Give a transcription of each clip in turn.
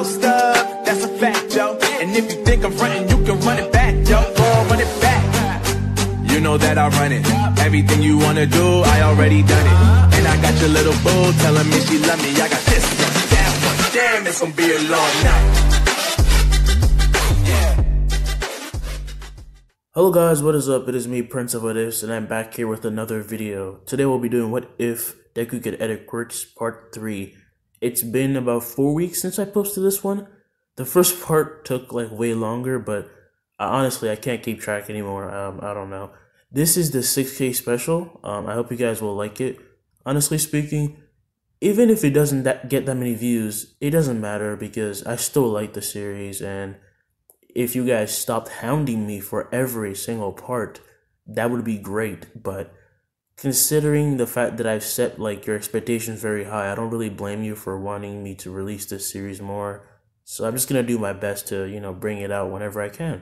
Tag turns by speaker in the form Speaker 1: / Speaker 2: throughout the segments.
Speaker 1: post up, that's a fact, yo. And if you think I'm frontin', you can run it back, yo. Girl, run it back. You know that I run it. Everything you wanna do, I already done it. And I got your little boo telling me she love me. I got this one, that one. Damn, it's gonna be a long night.
Speaker 2: Hello guys, what is up? It is me, Prince of What Ifs, and I'm back here with another video. Today we'll be doing What If Deku Could Edit Quirks Part 3. It's been about 4 weeks since I posted this one. The first part took like way longer, but honestly I can't keep track anymore. I don't know. This is the 6K special. I hope you guys will like it. Honestly speaking, even if it doesn't get that many views, it doesn't matter because I still like the series, and if you guys stopped hounding me for every single part, that would be great. But considering the fact that I've set like your expectations very high, I don't really blame you for wanting me to release this series more. So I'm just gonna do my best to, bring it out whenever I can.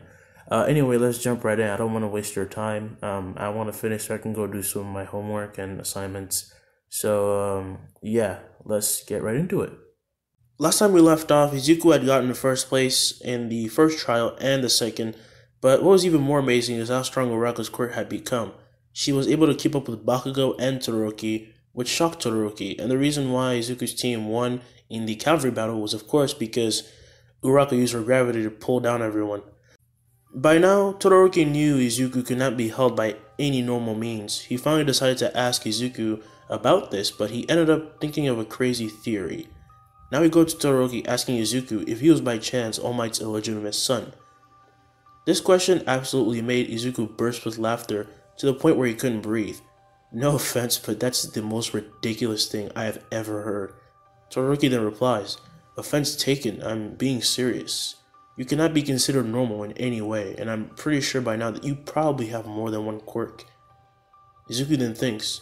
Speaker 2: Anyway, let's jump right in. I don't want to waste your time. I want to finish so I can go do some of my homework and assignments. So yeah, let's get right into it. Last time we left off, Izuku had gotten the first place in the first trial and the second, but what was even more amazing is how strong Uraraka's quirk had become. She was able to keep up with Bakugo and Todoroki, which shocked Todoroki, and the reason why Izuku's team won in the cavalry battle was of course because Uraraka used her gravity to pull down everyone. By now, Todoroki knew Izuku could not be held by any normal means. He finally decided to ask Izuku about this, but he ended up thinking of a crazy theory. Now we go to Todoroki asking Izuku if he was by chance All Might's illegitimate son. This question absolutely made Izuku burst with laughter to the point where he couldn't breathe. No offense, but that's the most ridiculous thing I have ever heard. Todoroki then replies, "Offense taken, I'm being serious. You cannot be considered normal in any way, and I'm pretty sure by now that you probably have more than one quirk." Izuku then thinks,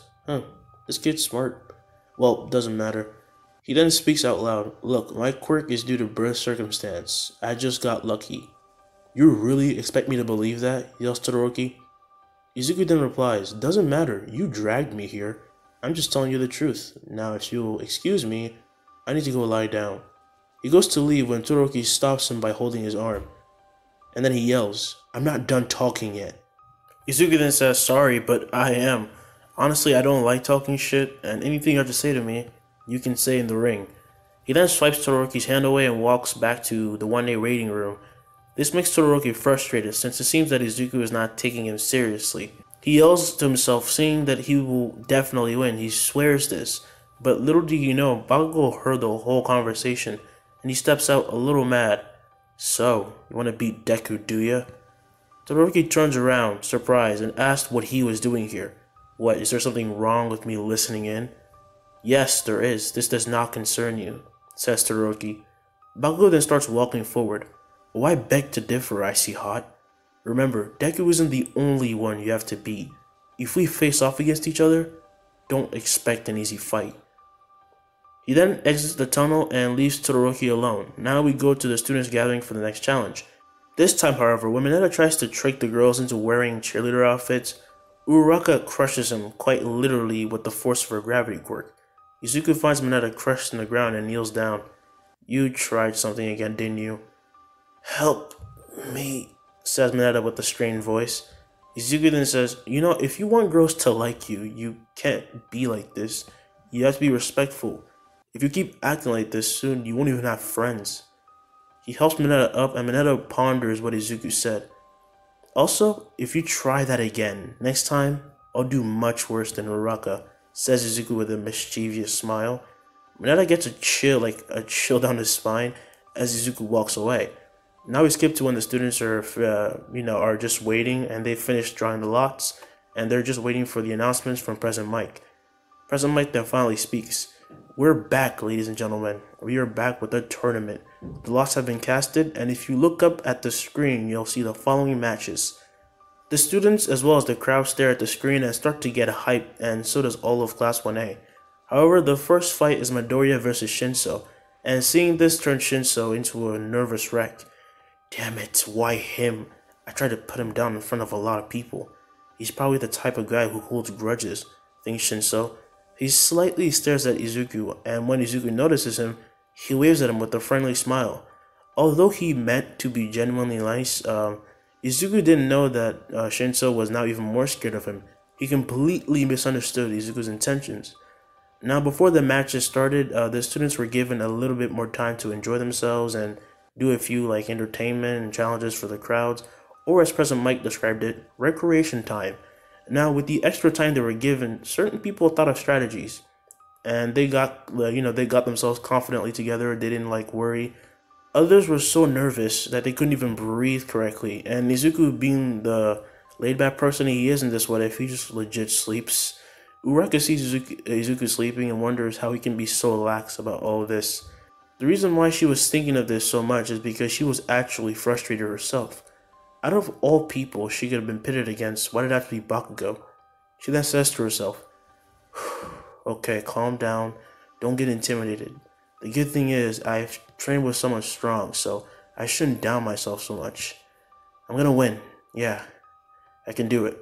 Speaker 2: this kid's smart. Well, doesn't matter. He then speaks out loud, "Look, my quirk is due to birth circumstance. I just got lucky." "You really expect me to believe that?" yells Todoroki. Izuku then replies, "Doesn't matter, you dragged me here. I'm just telling you the truth. Now if you'll excuse me, I need to go lie down." He goes to leave when Todoroki stops him by holding his arm. And then he yells, "I'm not done talking yet." Izuku then says, "Sorry, but I am. Honestly, I don't like talking shit, and anything you have to say to me, you can say in the ring." He then swipes Todoroki's hand away and walks back to the 1A rating room. This makes Todoroki frustrated since it seems that Izuku is not taking him seriously. He yells to himself, saying that he will definitely win. He swears this, but little do you know, Bakugo heard the whole conversation, and he steps out a little mad. "So, you want to beat Deku, do ya?" Todoroki turns around, surprised, and asks what he was doing here. "What, is there something wrong with me listening in?" "Yes, there is. This does not concern you," says Todoroki. Bakugo then starts walking forward. "Why beg to differ, Icy Hot? Remember, Deku isn't the only one you have to beat. If we face off against each other, don't expect an easy fight." He then exits the tunnel and leaves Todoroki alone. Now we go to the students gathering for the next challenge. This time, however, when Mineta tries to trick the girls into wearing cheerleader outfits, Uraraka crushes him quite literally with the force of her gravity quirk. Izuku finds Mineta crushed in the ground and kneels down. "You tried something again, didn't you?" "Help me," says Mineta with a strained voice. Izuku then says, if you want girls to like you, you can't be like this. You have to be respectful. If you keep acting like this, soon you won't even have friends." He helps Mineta up, and Mineta ponders what Izuku said. "Also, if you try that again, next time, I'll do much worse than Uraraka," says Izuku with a mischievous smile. Mineta gets a chill down his spine as Izuku walks away. Now we skip to when the students are just waiting, and they finished drawing the lots, and they're just waiting for the announcements from President Mike. President Mike then finally speaks. "We're back, ladies and gentlemen. We are back with a tournament. The lots have been casted, and if you look up at the screen, you'll see the following matches." The students as well as the crowd stare at the screen and start to get hyped, and so does all of Class 1A. However, the first fight is Midoriya versus Shinso, and seeing this turns Shinso into a nervous wreck. "Damn it, why him? I tried to put him down in front of a lot of people. He's probably the type of guy who holds grudges," thinks Shinso. He slightly stares at Izuku, and when Izuku notices him, he waves at him with a friendly smile. Although he meant to be genuinely nice, Izuku didn't know that Shinso was now even more scared of him. He completely misunderstood Izuku's intentions. Now, before the matches started, the students were given a little bit more time to enjoy themselves and do a few like entertainment and challenges for the crowds, or as President Mike described it, recreation time. Now, with the extra time they were given, certain people thought of strategies, and they got they got themselves confidently together. They didn't like worry. Others were so nervous that they couldn't even breathe correctly. And Izuku, being the laid-back person he is in this what if, he just legit sleeps. Uraka sees Izuku sleeping and wonders how he can be so lax about all of this. The reason why she was thinking of this so much is because she was actually frustrated herself. Out of all people she could have been pitted against, why did it have to be Bakugo? She then says to herself, okay, calm down, don't get intimidated. The good thing is, I've trained with someone strong, so I shouldn't down myself so much. I'm gonna win. Yeah, I can do it.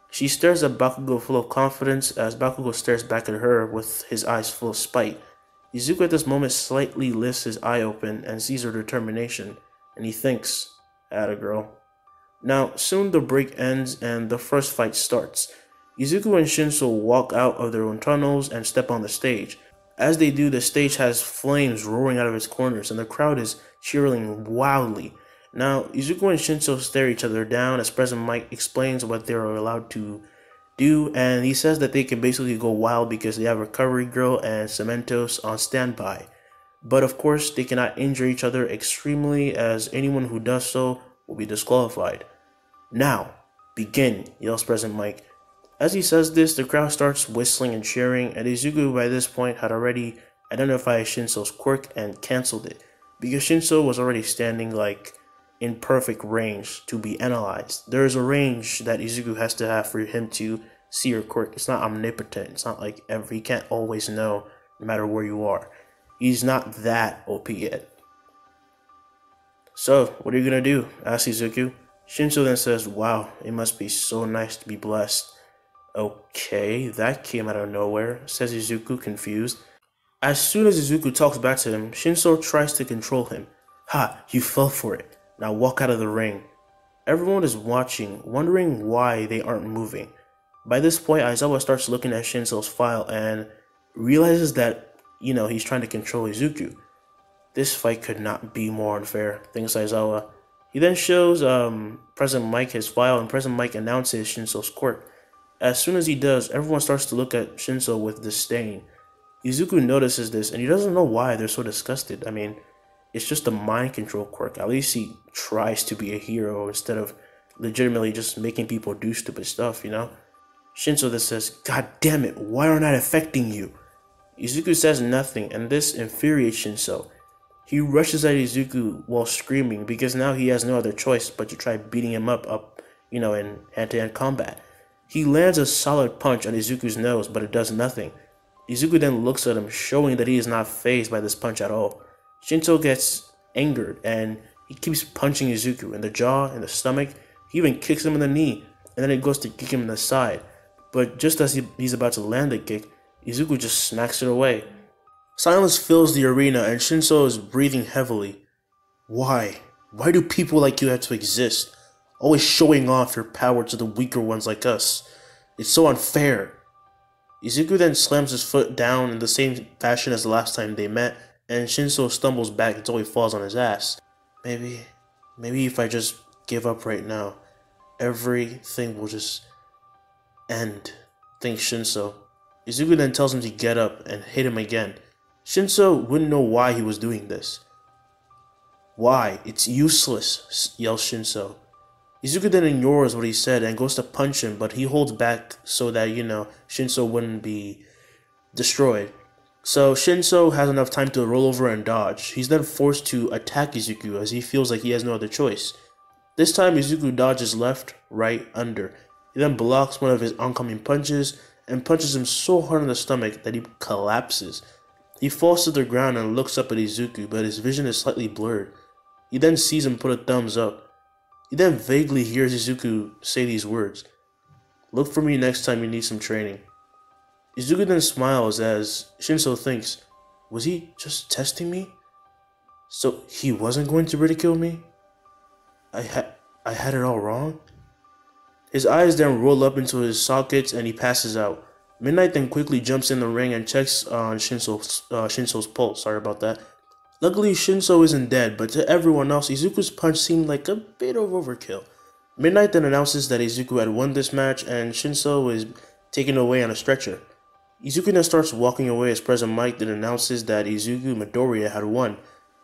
Speaker 2: She stares at Bakugo full of confidence as Bakugo stares back at her with his eyes full of spite. Izuku at this moment slightly lifts his eye open and sees her determination, and he thinks, atta girl. Now, soon the break ends and the first fight starts. Izuku and Shinso walk out of their own tunnels and step on the stage. As they do, the stage has flames roaring out of its corners, and the crowd is cheering wildly. Now, Izuku and Shinso stare each other down as President Mike explains what they are allowed to do, and he says that they can basically go wild because they have Recovery Girl and Cementos on standby. But of course, they cannot injure each other extremely, as anyone who does so will be disqualified. Now, begin, yells President Mike. As he says this, the crowd starts whistling and cheering, and Izuku by this point had already identified Shinso's quirk and cancelled it, because Shinso was already standing like in perfect range to be analyzed. There is a range that Izuku has to have for him to see her quirk. It's not omnipotent. It's not like he can't always know no matter where you are. He's not that OP yet. So, what are you gonna do? Asks Izuku. Shinso then says, wow, it must be so nice to be blessed. Okay, that came out of nowhere, says Izuku, confused. As soon as Izuku talks back to him, Shinso tries to control him. Ha, you fell for it. Now walk out of the ring. Everyone is watching, wondering why they aren't moving. By this point, Aizawa starts looking at Shinso's file and realizes that, he's trying to control Izuku. This fight could not be more unfair, thinks Aizawa. He then shows President Mike his file, and President Mike announces Shinso's quirk. As soon as he does, everyone starts to look at Shinso with disdain. Izuku notices this, and he doesn't know why they're so disgusted. I mean, it's just a mind control quirk. At least he tries to be a hero instead of legitimately just making people do stupid stuff, Shinso then says, God damn it, why aren't I affecting you? Izuku says nothing, and this infuriates Shinso. He rushes at Izuku while screaming because now he has no other choice but to try beating him up, in hand-to-hand combat. He lands a solid punch on Izuku's nose, but it does nothing. Izuku then looks at him, showing that he is not fazed by this punch at all. Shinso gets angered, and he keeps punching Izuku in the jaw, in the stomach. He even kicks him in the knee, and then he goes to kick him in the side. But just as he's about to land the kick, Izuku just smacks it away. Silence fills the arena, and Shinso is breathing heavily. Why? Why do people like you have to exist? Always showing off your power to the weaker ones like us. It's so unfair. Izuku then slams his foot down in the same fashion as the last time they met, and Shinso stumbles back until he falls on his ass. Maybe if I just give up right now, everything will just end, thinks Shinso. Izuku then tells him to get up and hit him again. Shinso wouldn't know why he was doing this. Why? It's useless, yells Shinso. Izuku then ignores what he said and goes to punch him, but he holds back so that, Shinso wouldn't be destroyed. So Shinso has enough time to roll over and dodge. He's then forced to attack Izuku as he feels like he has no other choice. This time Izuku dodges left, right, under. He then blocks one of his oncoming punches and punches him so hard in the stomach that he collapses. He falls to the ground and looks up at Izuku, but his vision is slightly blurred. He then sees him put a thumbs up. He then vaguely hears Izuku say these words, "Look for me next time you need some training." Izuku then smiles as Shinso thinks, was he just testing me? So he wasn't going to ridicule me? I had it all wrong? His eyes then roll up into his sockets and he passes out. Midnight then quickly jumps in the ring and checks on Shinso's pulse. Sorry about that. Luckily, Shinso isn't dead, but to everyone else, Izuku's punch seemed like a bit of overkill. Midnight then announces that Izuku had won this match and Shinso is taken away on a stretcher. Izuku then starts walking away as President Mike then announces that Izuku Midoriya had won.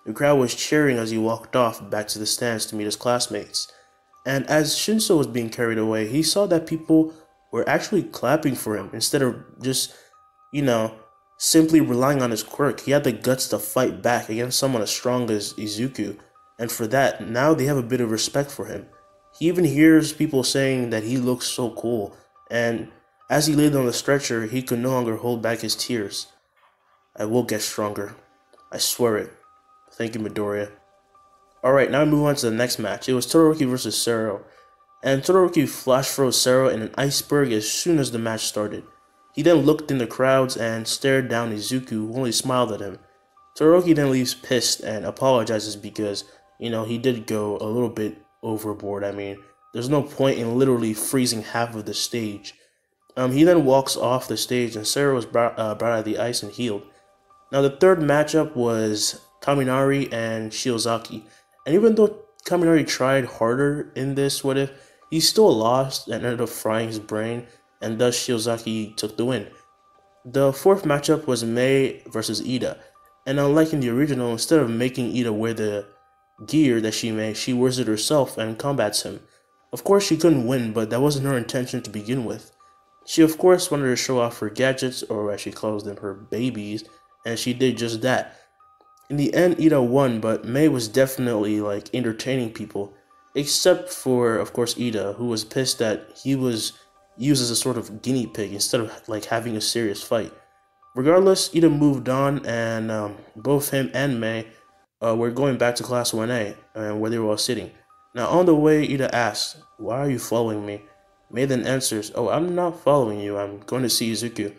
Speaker 2: The crowd was cheering as he walked off back to the stands to meet his classmates. And as Shinso was being carried away, he saw that people were actually clapping for him instead of just, simply relying on his quirk. He had the guts to fight back against someone as strong as Izuku, and for that, now they have a bit of respect for him. He even hears people saying that he looks so cool, and as he laid on the stretcher, he could no longer hold back his tears. I will get stronger. I swear it. Thank you, Midoriya. Alright, now we move on to the next match. It was Todoroki versus Sero, and Todoroki flash froze Sero in an iceberg as soon as the match started. He then looked in the crowds and stared down Izuku, who only smiled at him. Todoroki then leaves pissed and apologizes because, he did go a little bit overboard. I mean, there's no point in literally freezing half of the stage. He then walks off the stage and Sero was brought out of the ice and healed. Now the third matchup was Kaminari and Shiozaki. And even though Kaminari tried harder in this what if, he still lost and ended up frying his brain, and thus Shiozaki took the win. The fourth matchup was Mei versus Ida, and unlike in the original, instead of making Ida wear the gear that she made, she wears it herself and combats him. Of course she couldn't win, but that wasn't her intention to begin with. She of course wanted to show off her gadgets, or as she calls them, her babies, and she did just that. In the end, Ida won, but Mei was definitely entertaining people, except for of course Ida, who was pissed that he was used as a sort of guinea pig instead of having a serious fight. Regardless, Ida moved on, and both him and Mei were going back to class 1A, where they were all sitting. Now on the way, Ida asks, "Why are you following me?" Mei then answers, "Oh, I'm not following you, I'm going to see Izuku."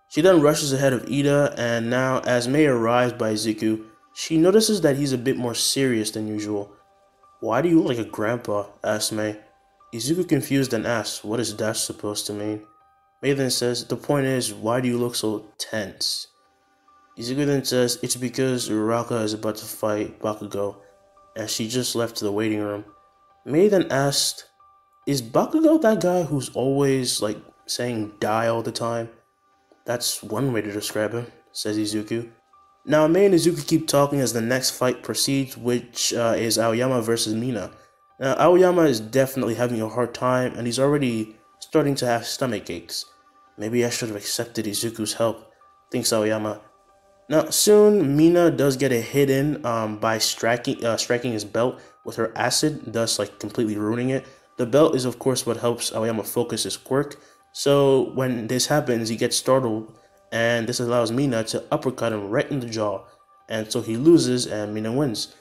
Speaker 2: She then rushes ahead of Ida, and now as Mei arrives by Izuku, she notices that he's a bit more serious than usual. "Why do you look like a grandpa?" asks Mei. Izuku confused and asks, "What is that supposed to mean?" Mei then says, "The point is, why do you look so tense?" Izuku then says, "It's because Uraraka is about to fight Bakugo, and she just left the waiting room." Mei then asked, "Is Bakugo that guy who's always, saying die all the time?" "That's one way to describe him," says Izuku. Now, Mei and Izuku keep talking as the next fight proceeds, which is Aoyama versus Mina. Now, Aoyama is definitely having a hard time, and he's already starting to have stomach aches. Maybe I should have accepted Izuku's help, thinks Aoyama. Now, soon, Mina does get a hit in by striking his belt with her acid, thus completely ruining it. The belt is, of course, what helps Aoyama focus his quirk, so when this happens, he gets startled, and this allows Mina to uppercut him right in the jaw, and so he loses, and Mina wins.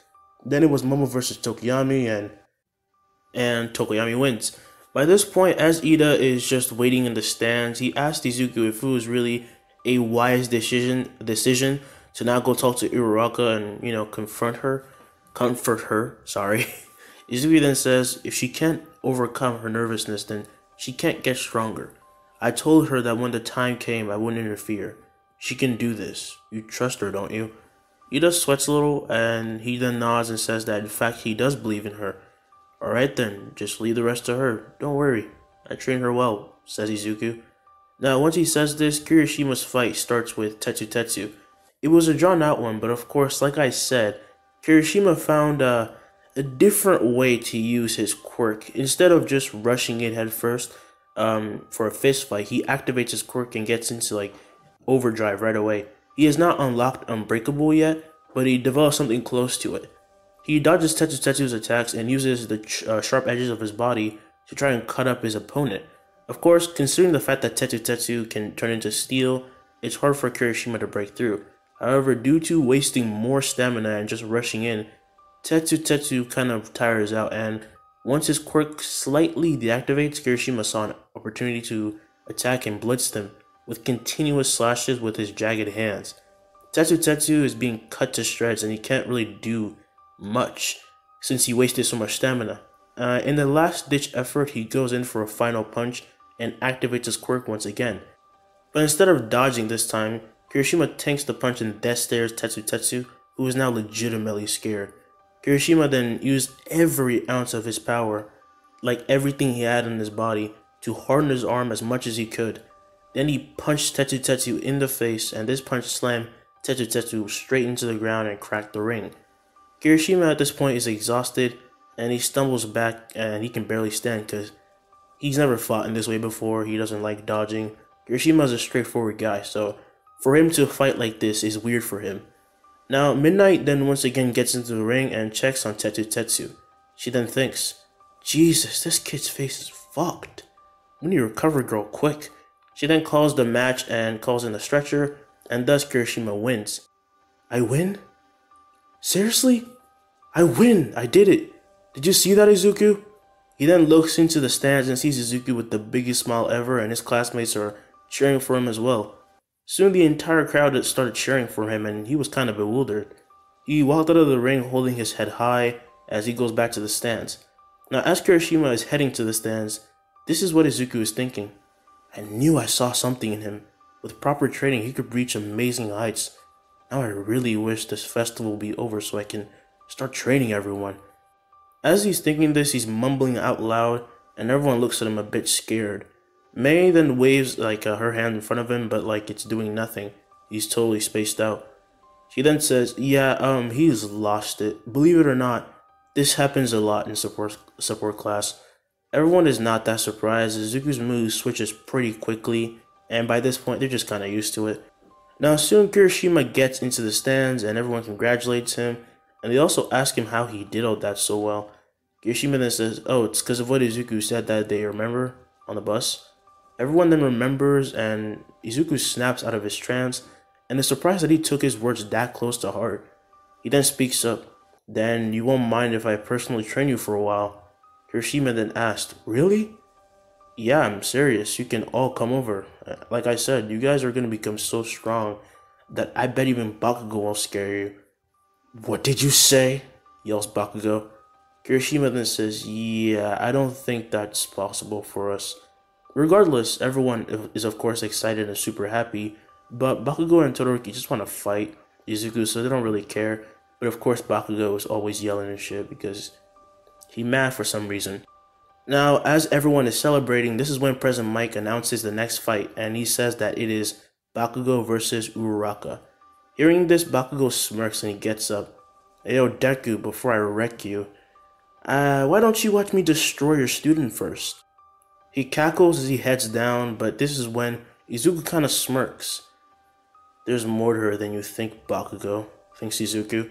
Speaker 2: Then it was Momo versus Tokoyami, and Tokoyami wins. By this point, as Ida is just waiting in the stands, he asked Izuku if it was really a wise decision to not go talk to Uraraka and, comfort her, sorry. Izuku then says, if she can't overcome her nervousness, then she can't get stronger. I told her that when the time came, I wouldn't interfere. She can do this. You trust her, don't you? Ida sweats a little, and he then nods and says that in fact he does believe in her. Alright then, just leave the rest to her. Don't worry. I trained her well, says Izuku. Now, once he says this, Kirishima's fight starts with Tetsu Tetsu. It was a drawn out one, but of course, like I said, Kirishima found a different way to use his quirk. Instead of just rushing it head first for a fist fight, he activates his quirk and gets into overdrive right away. He has not unlocked Unbreakable yet, but he develops something close to it. He dodges Tetsu Tetsu's attacks and uses the sharp edges of his body to try and cut up his opponent. Of course, considering the fact that Tetsu Tetsu can turn into steel, it's hard for Kirishima to break through. However, due to wasting more stamina and just rushing in, Tetsu Tetsu kind of tires out, and once his quirk slightly deactivates, Kirishima saw an opportunity to attack and blitz him with continuous slashes with his jagged hands. Tetsu is being cut to shreds and he can't really do much since he wasted so much stamina. In the last ditch effort, he goes in for a final punch and activates his quirk once again. But instead of dodging this time, Kirishima tanks the punch and death stares Tetsu, who is now legitimately scared. Kirishima then used every ounce of his power, like everything he had in his body, to harden his arm as much as he could. Then he punched Tetsu in the face, and this punch slammed Tetsu straight into the ground and cracked the ring. Kirishima at this point is exhausted, and he stumbles back and he can barely stand because he's never fought in this way before. He doesn't like dodging. Kirishima is a straightforward guy, so for him to fight like this is weird for him. Now, Midnight then once again gets into the ring and checks on Tetsu. She then thinks, Jesus, this kid's face is fucked. We need to recover, girl, quick. She then calls the match and calls in the stretcher, and thus Kirishima wins. I win? Seriously? I win! I did it! Did you see that, Izuku? He then looks into the stands and sees Izuku with the biggest smile ever, and his classmates are cheering for him as well. Soon the entire crowd started cheering for him and he was kind of bewildered. He walked out of the ring holding his head high as he goes back to the stands. Now as Kirishima is heading to the stands, this is what Izuku is thinking. I knew I saw something in him. With proper training he could reach amazing heights. Now I really wish this festival would be over so I can start training everyone. As he's thinking this, he's mumbling out loud and everyone looks at him a bit scared. Mei then waves her hand in front of him, but it's doing nothing. He's totally spaced out. She then says, yeah, he's lost it. Believe it or not, this happens a lot in support class. Everyone is not that surprised. Izuku's moves switches pretty quickly, and by this point they're just kinda used to it. Now soon Kirishima gets into the stands and everyone congratulates him, and they also ask him how he did all that so well. Kirishima then says, oh, it's because of what Izuku said that day, remember? On the bus? Everyone then remembers and Izuku snaps out of his trance and is surprised that he took his words that close to heart. He then speaks up, then you won't mind if I personally train you for a while. Kirishima then asked, really? Yeah, I'm serious, you can all come over. Like I said, you guys are going to become so strong that I bet even Bakugo won't scare you. What did you say? Yells Bakugo. Kirishima then says, yeah, I don't think that's possible for us. Regardless, everyone is of course excited and super happy, but Bakugo and Todoroki just want to fight Izuku, so they don't really care. But of course Bakugo is always yelling and shit because he's mad for some reason. Now, as everyone is celebrating, this is when President Mike announces the next fight, and he says that it is Bakugo versus Uraraka. Hearing this, Bakugo smirks and he gets up. Hey, yo, Deku, before I wreck you, why don't you watch me destroy your student first? He cackles as he heads down, but this is when Izuku kinda smirks. There's more to her than you think, Bakugo, thinks Izuku.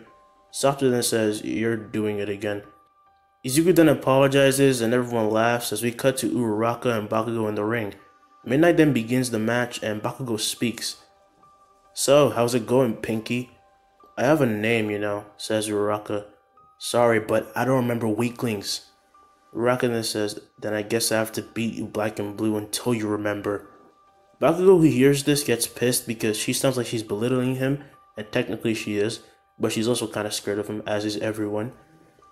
Speaker 2: Softer then says, you're doing it again. Izuku then apologizes and everyone laughs as we cut to Uraraka and Bakugo in the ring. Midnight then begins the match and Bakugo speaks. So, how's it going, Pinky? I have a name, you know, says Uraraka. Sorry, but I don't remember weaklings. Uraraka then says, then I guess I have to beat you black and blue until you remember. Bakugo, who hears this, gets pissed because she sounds like she's belittling him, and technically she is, but she's also kind of scared of him, as is everyone.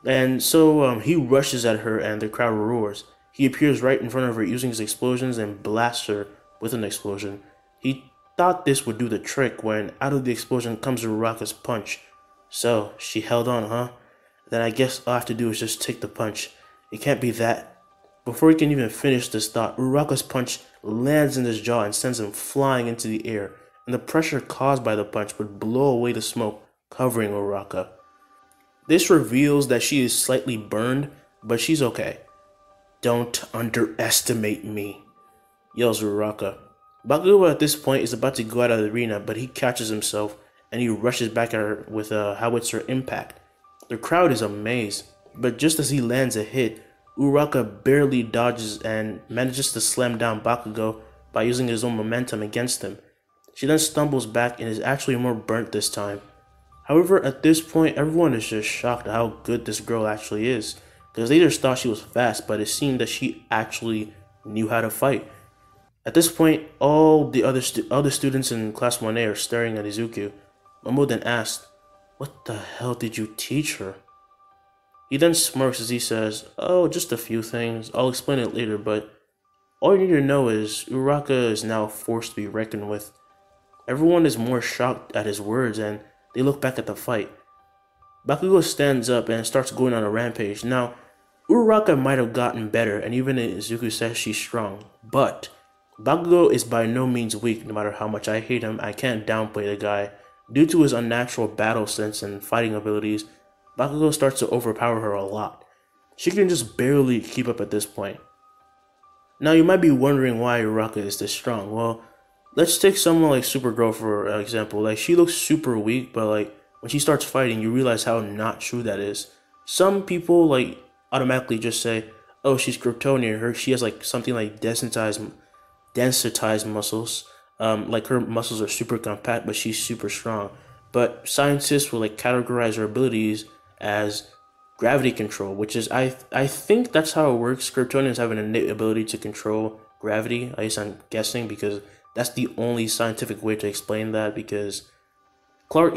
Speaker 2: And so he rushes at her and the crowd roars. He appears right in front of her using his explosions and blasts her with an explosion. He thought this would do the trick when out of the explosion comes Uraraka's punch. So, she held on, huh? Then I guess all I have to do is just take the punch. It can't be that. Before he can even finish this thought, Uraraka's punch lands in his jaw and sends him flying into the air, and the pressure caused by the punch would blow away the smoke covering Uraraka. This reveals that she is slightly burned, but she's okay. Don't underestimate me, yells Uraraka. Bakugo at this point is about to go out of the arena, but he catches himself and he rushes back at her with a howitzer impact. The crowd is amazed, but just as he lands a hit, Uraraka barely dodges and manages to slam down Bakugo by using his own momentum against him. She then stumbles back and is actually more burnt this time. However, at this point, everyone is just shocked at how good this girl actually is, because they just thought she was fast, but it seemed that she actually knew how to fight. At this point, all the other students in Class 1A are staring at Izuku. Momo then asked, "What the hell did you teach her?" He then smirks as he says, "Oh, just a few things. I'll explain it later, but all you need to know is Uraraka is now forced to be reckoned with." Everyone is more shocked at his words and they look back at the fight. Bakugo stands up and starts going on a rampage. Now, Uraraka might have gotten better, and even Izuku says she's strong, but Bakugo is by no means weak. No matter how much I hate him, I can't downplay the guy. Due to his unnatural battle sense and fighting abilities, Bakugo starts to overpower her a lot. She can just barely keep up at this point. Now, you might be wondering why Uraraka is this strong. Well, let's take someone like Supergirl for example. Like, she looks super weak, but like when she starts fighting, you realize how not true that is. Some people like automatically just say, "Oh, she's Kryptonian. She has like something like densitized muscles. Like her muscles are super compact, but she's super strong." But scientists will like categorize her abilities as gravity control, which is I think that's how it works. Kryptonians have an innate ability to control gravity. At least I'm guessing, because that's the only scientific way to explain that. Because Clark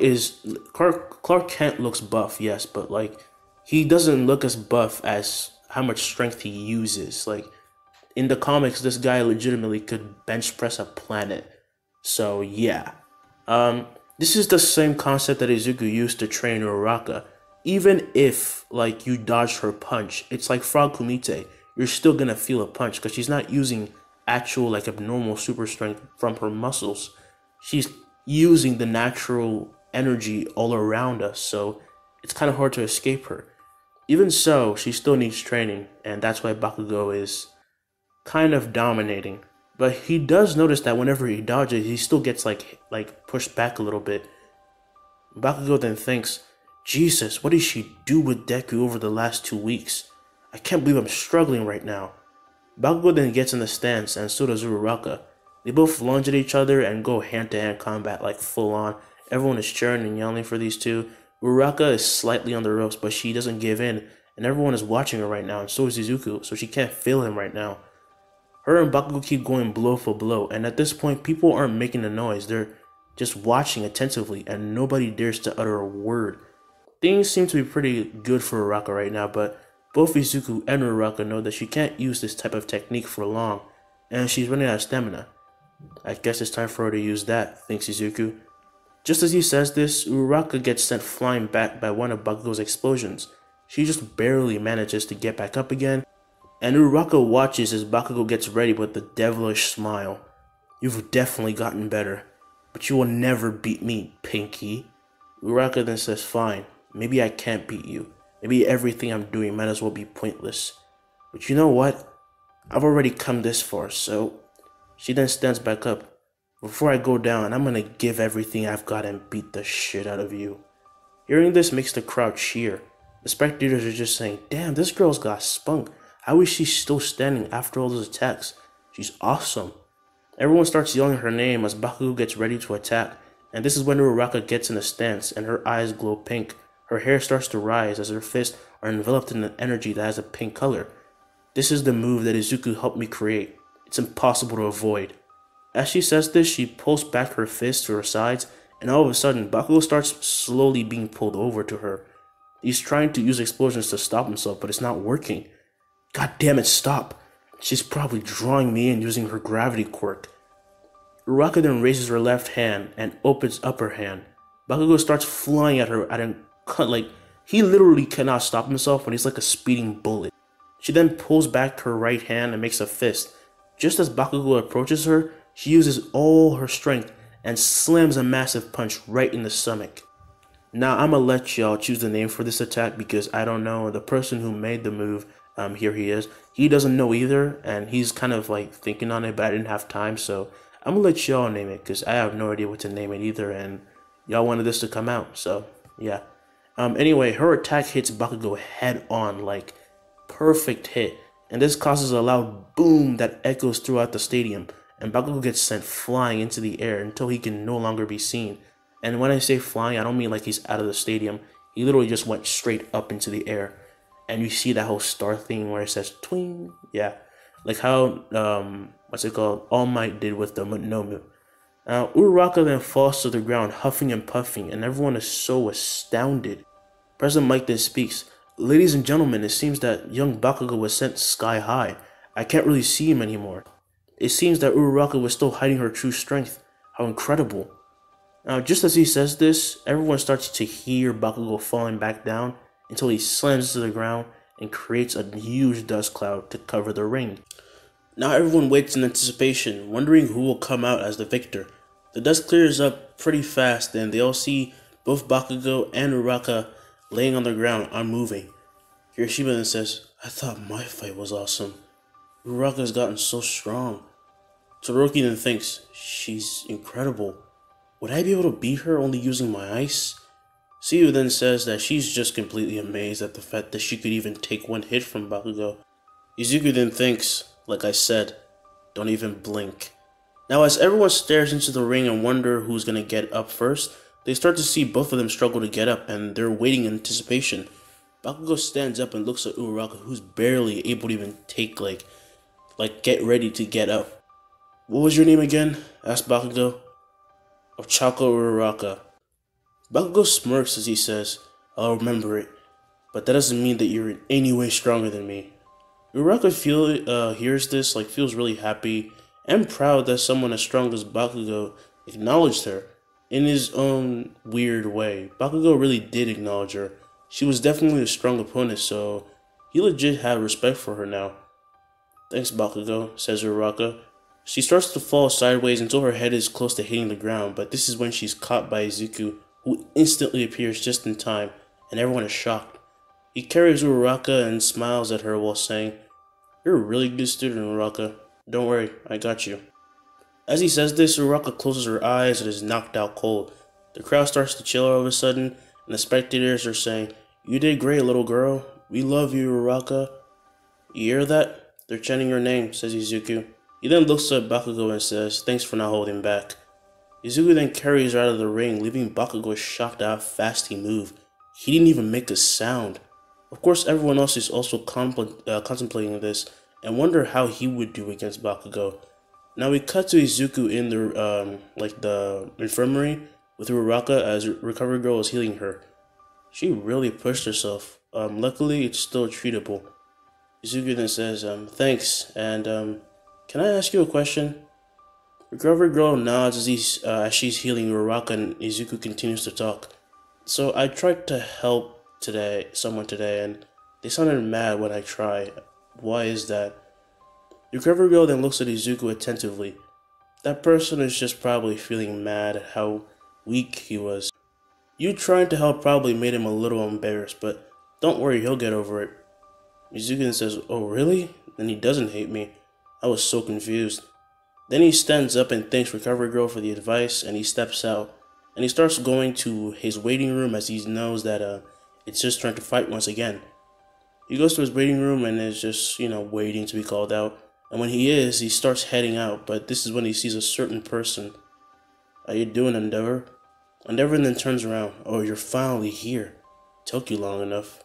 Speaker 2: Kent looks buff, yes, but like he doesn't look as buff as how much strength he uses. Like in the comics, this guy legitimately could bench press a planet. So yeah, this is the same concept that Izuku used to train Uraraka. Even if like you dodged her punch, it's like Frog Kumite. You're still gonna feel a punch because she's not using actual like abnormal super strength from her muscles. She's using the natural energy all around us, so it's kind of hard to escape her. Even so, she still needs training, and that's why Bakugo is kind of dominating. But he does notice that whenever he dodges, he still gets like pushed back a little bit. Bakugo then thinks, "Jesus, what did she do with Deku over the last 2 weeks? I can't believe I'm struggling right now." Bakugo then gets in the stance, and so does Uraraka. They both lunge at each other and go hand-to-hand combat like full on. Everyone is cheering and yelling for these two. Uraraka is slightly on the ropes, but she doesn't give in, and everyone is watching her right now, and so is Izuku, so she can't feel him right now. Her and Bakugo keep going blow for blow, and at this point, people aren't making a noise. They're just watching attentively, and nobody dares to utter a word. Things seem to be pretty good for Uraraka right now, but both Izuku and Uraraka know that she can't use this type of technique for long, and she's running out of stamina. "I guess it's time for her to use that," thinks Izuku. Just as he says this, Uraraka gets sent flying back by one of Bakugo's explosions. She just barely manages to get back up again, and Uraraka watches as Bakugo gets ready with a devilish smile. "You've definitely gotten better, but you will never beat me, Pinky." Uraraka then says, "Fine, maybe I can't beat you. Maybe everything I'm doing might as well be pointless. But you know what? I've already come this far, so..." She then stands back up. "Before I go down, I'm gonna give everything I've got and beat the shit out of you." Hearing this makes the crowd cheer. The spectators are just saying, "Damn, this girl's got spunk. How is she still standing after all those attacks? She's awesome." Everyone starts yelling her name as Bakugo gets ready to attack, and this is when Uraraka gets in a stance and her eyes glow pink. Her hair starts to rise as her fists are enveloped in an energy that has a pink color. This is the move that Izuku helped me create. It's impossible to avoid. As she says this, she pulls back her fists to her sides, and all of a sudden, Bakugo starts slowly being pulled over to her. He's trying to use explosions to stop himself, but it's not working. "God damn it, stop! She's probably drawing me in using her gravity quirk." Uraraka then raises her left hand and opens up her hand. Bakugo starts flying at her at a cut, like, he literally cannot stop himself when he's like a speeding bullet. She then pulls back her right hand and makes a fist. Just as Bakugo approaches her, she uses all her strength and slams a massive punch right in the stomach. Now, I'm gonna let y'all choose the name for this attack because I don't know. The person who made the move, here he is. He doesn't know either, and he's kind of like thinking on it, but I didn't have time, so I'm gonna let y'all name it because I have no idea what to name it either, and y'all wanted this to come out, so yeah. Anyway, her attack hits Bakugo head on, like perfect hit, and this causes a loud boom that echoes throughout the stadium, and Bakugo gets sent flying into the air until he can no longer be seen. And when I say flying, I don't mean like he's out of the stadium. He literally just went straight up into the air. And you see that whole star thing where it says twing. Yeah. Like how, what's it called? All Might did with the Nomu. Now, Uraraka then falls to the ground, huffing and puffing, and everyone is so astounded. President Mike then speaks. Ladies and gentlemen, it seems that young Bakugo was sent sky high. I can't really see him anymore. It seems that Uraraka was still hiding her true strength. How incredible. Now, just as he says this, everyone starts to hear Bakugo falling back down until he slams to the ground and creates a huge dust cloud to cover the ring. Now everyone waits in anticipation, wondering who will come out as the victor. The dust clears up pretty fast and they all see both Bakugo and Uraraka laying on the ground, unmoving. Hiroshima then says, I thought my fight was awesome. Uraraka's gotten so strong. Todoroki then thinks, she's incredible. Would I be able to beat her only using my ice? Siyu then says that she's just completely amazed at the fact that she could even take one hit from Bakugo. Izuku then thinks, like I said, don't even blink. Now as everyone stares into the ring and wonder who's gonna get up first, they start to see both of them struggle to get up and they're waiting in anticipation. Bakugo stands up and looks at Uraraka, who's barely able to even take like get ready to get up. What was your name again? Asked Bakugo. Ochako Uraraka. Bakugo smirks as he says, I'll remember it, but that doesn't mean that you're in any way stronger than me. Uraraka hears this, feels really happy and proud that someone as strong as Bakugo acknowledged her in his own weird way. Bakugo really did acknowledge her. She was definitely a strong opponent, so he legit had respect for her now. Thanks, Bakugo, says Uraraka. She starts to fall sideways until her head is close to hitting the ground, but this is when she's caught by Izuku, who instantly appears just in time, and everyone is shocked. He carries Uraraka and smiles at her while saying, You're a really good student, Uraraka. Don't worry, I got you. As he says this, Uraraka closes her eyes and is knocked out cold. The crowd starts to chill all of a sudden, and the spectators are saying, You did great, little girl. We love you, Uraraka. You hear that? They're chanting your name, says Izuku. He then looks at Bakugo and says, Thanks for not holding back. Izuku then carries her out of the ring, leaving Bakugo shocked at how fast he moved. He didn't even make a sound. Of course, everyone else is also contemplating this and wonder how he would do against Bakugo. Now we cut to Izuku in the infirmary with Uraraka as Recovery Girl is healing her. She really pushed herself. Luckily, it's still treatable. Izuku then says, Thanks, and can I ask you a question? Recovery Girl nods as she's healing Uraraka, and Izuku continues to talk. So I tried to help someone today, and they sounded mad when I tried. Why is that? Recovery Girl then looks at Izuku attentively. That person is just probably feeling mad at how weak he was. You trying to help probably made him a little embarrassed, but don't worry, he'll get over it. Izuku then says, Oh really? Then he doesn't hate me. I was so confused. Then he stands up and thanks Recovery Girl for the advice, and he steps out. And he starts going to his waiting room as he knows that it's his turn to fight once again. He goes to his waiting room and is just, waiting to be called out. And when he is, he starts heading out, but this is when he sees a certain person. How you doing, Endeavor? Endeavor then turns around. Oh, you're finally here. Took you long enough.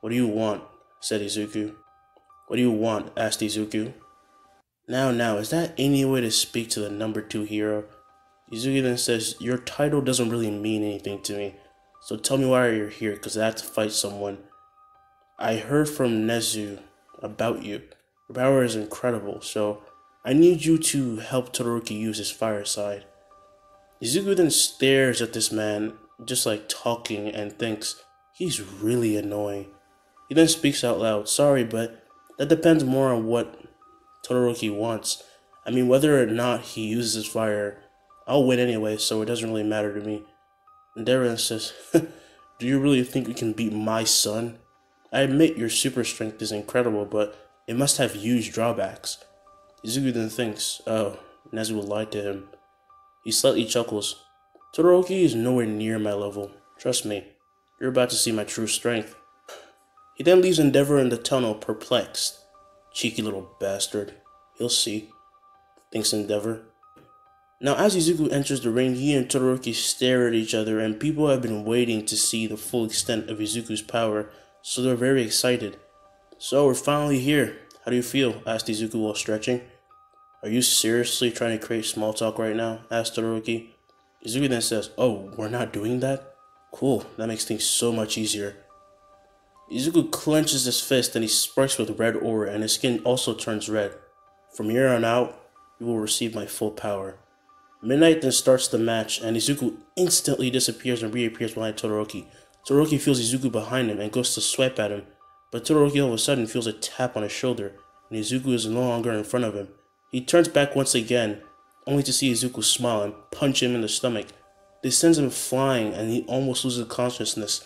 Speaker 2: What do you want? Said Izuku. What do you want? Asked Izuku. Now, is that any way to speak to the number 2 hero? Izuku then says, Your title doesn't really mean anything to me, so tell me why you're here, because I have to fight someone. I heard from Nezu about you. Your power is incredible, so I need you to help Todoroki use his fire side. Izuku then stares at this man, just talking, and thinks, he's really annoying. He then speaks out loud, Sorry, but that depends more on what Todoroki wants. I mean, whether or not he uses his fire, I'll win anyway, so it doesn't really matter to me. And Darren says, Do you really think you can beat my son? I admit your super strength is incredible, but it must have huge drawbacks. Izuku then thinks, Oh, Nezu lied to him. He slightly chuckles. Todoroki is nowhere near my level. Trust me, you're about to see my true strength. He then leaves Endeavor in the tunnel, perplexed. Cheeky little bastard. He'll see, thinks Endeavor. Now as Izuku enters the ring, he and Todoroki stare at each other, and people have been waiting to see the full extent of Izuku's power, so they're very excited. So we're finally here. How do you feel? Asked Izuku while stretching. "Are you seriously trying to create small talk right now?" asked Todoroki. Izuku then says, "Oh, we're not doing that? Cool, that makes things so much easier." Izuku clenches his fist and he sparks with red aura, and his skin also turns red. "From here on out, you will receive my full power." Midnight then starts the match, and Izuku instantly disappears and reappears behind Todoroki. Todoroki feels Izuku behind him and goes to swipe at him, but Todoroki all of a sudden feels a tap on his shoulder, and Izuku is no longer in front of him. He turns back once again, only to see Izuku smile and punch him in the stomach. This sends him flying, and he almost loses consciousness.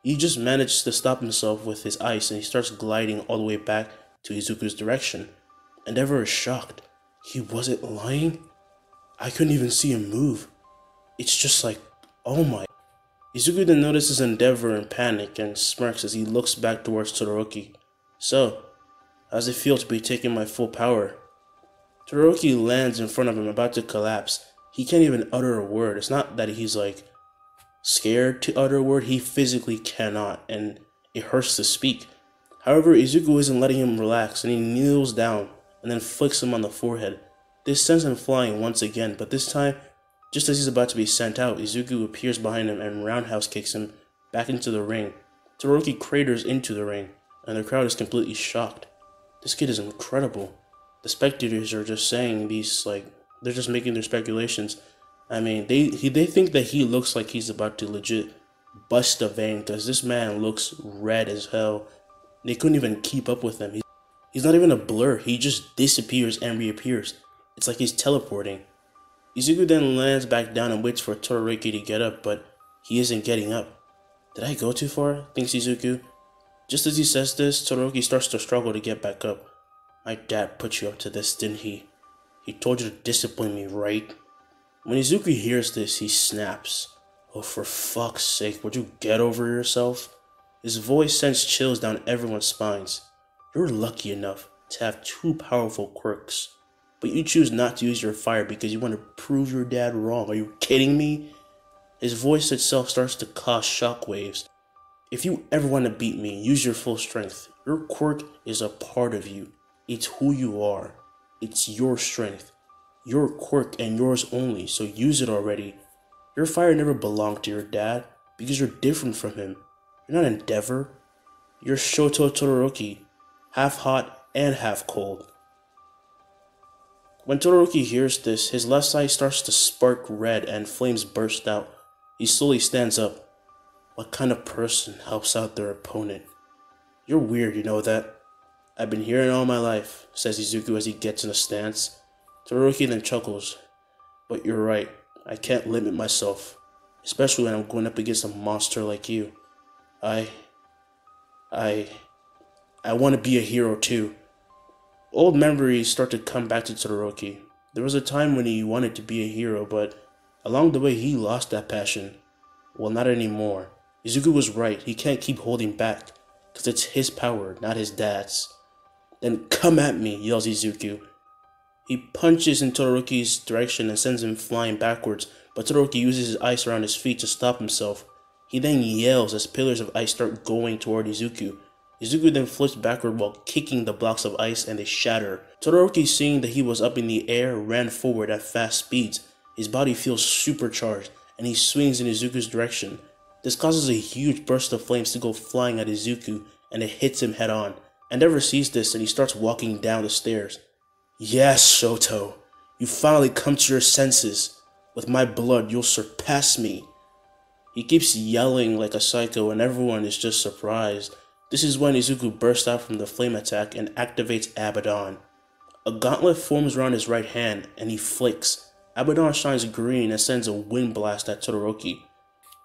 Speaker 2: He just manages to stop himself with his ice, and he starts gliding all the way back to Izuku's direction. Endeavor is shocked. He wasn't lying? I couldn't even see him move. It's just like, oh my. Izuku then notices Endeavor in panic and smirks as he looks back towards Todoroki. "So, how's it feel to be taking my full power?" Todoroki lands in front of him, about to collapse. He can't even utter a word. It's not that he's like scared to utter a word, he physically cannot, and it hurts to speak. However, Izuku isn't letting him relax, and he kneels down and then flicks him on the forehead. This sends him flying once again, but this time, just as he's about to be sent out, Izuku appears behind him and roundhouse kicks him back into the ring. Todoroki craters into the ring, and the crowd is completely shocked. This kid is incredible. The spectators are just saying these, they're just making their speculations. I mean, they think that he looks like he's about to legit bust a vein, because this man looks red as hell. They couldn't even keep up with him. He's not even a blur. He just disappears and reappears. It's like he's teleporting. Izuku then lands back down and waits for Todoroki to get up, but he isn't getting up. "Did I go too far?" thinks Izuku. Just as he says this, Todoroki starts to struggle to get back up. "My dad put you up to this, didn't he? He told you to discipline me, right?" When Izuku hears this, he snaps. "Oh, for fuck's sake, would you get over yourself?" His voice sends chills down everyone's spines. "You're lucky enough to have two powerful quirks, but you choose not to use your fire because you want to prove your dad wrong. Are you kidding me?" His voice itself starts to cause shockwaves. "If you ever want to beat me, use your full strength. Your quirk is a part of you. It's who you are. It's your strength. Your quirk and yours only, so use it already. Your fire never belonged to your dad because you're different from him. You're not Endeavor. You're Shoto Todoroki, half hot and half cold." When Todoroki hears this, his left side starts to spark red and flames burst out. He slowly stands up. "What kind of person helps out their opponent? You're weird, you know that? I've been hearing all my life," says Izuku as he gets in a stance. Todoroki then chuckles. "But you're right, I can't limit myself, especially when I'm going up against a monster like you. I want to be a hero too." Old memories start to come back to Todoroki. There was a time when he wanted to be a hero, but along the way he lost that passion. Well, not anymore. Izuku was right, he can't keep holding back, because it's his power, not his dad's. "Then come at me," yells Izuku. He punches in Todoroki's direction and sends him flying backwards, but Todoroki uses his ice around his feet to stop himself. He then yells as pillars of ice start going toward Izuku. Izuku then flips backward while kicking the blocks of ice and they shatter. Todoroki, seeing that he was up in the air, ran forward at fast speeds. His body feels supercharged and he swings in Izuku's direction. This causes a huge burst of flames to go flying at Izuku and it hits him head on. Endeavor sees this and he starts walking down the stairs. "Yes, Shoto, you finally come to your senses. With my blood, you'll surpass me." He keeps yelling like a psycho and everyone is just surprised. This is when Izuku bursts out from the flame attack and activates Abaddon. A gauntlet forms around his right hand and he flicks. Abaddon shines green and sends a wind blast at Todoroki.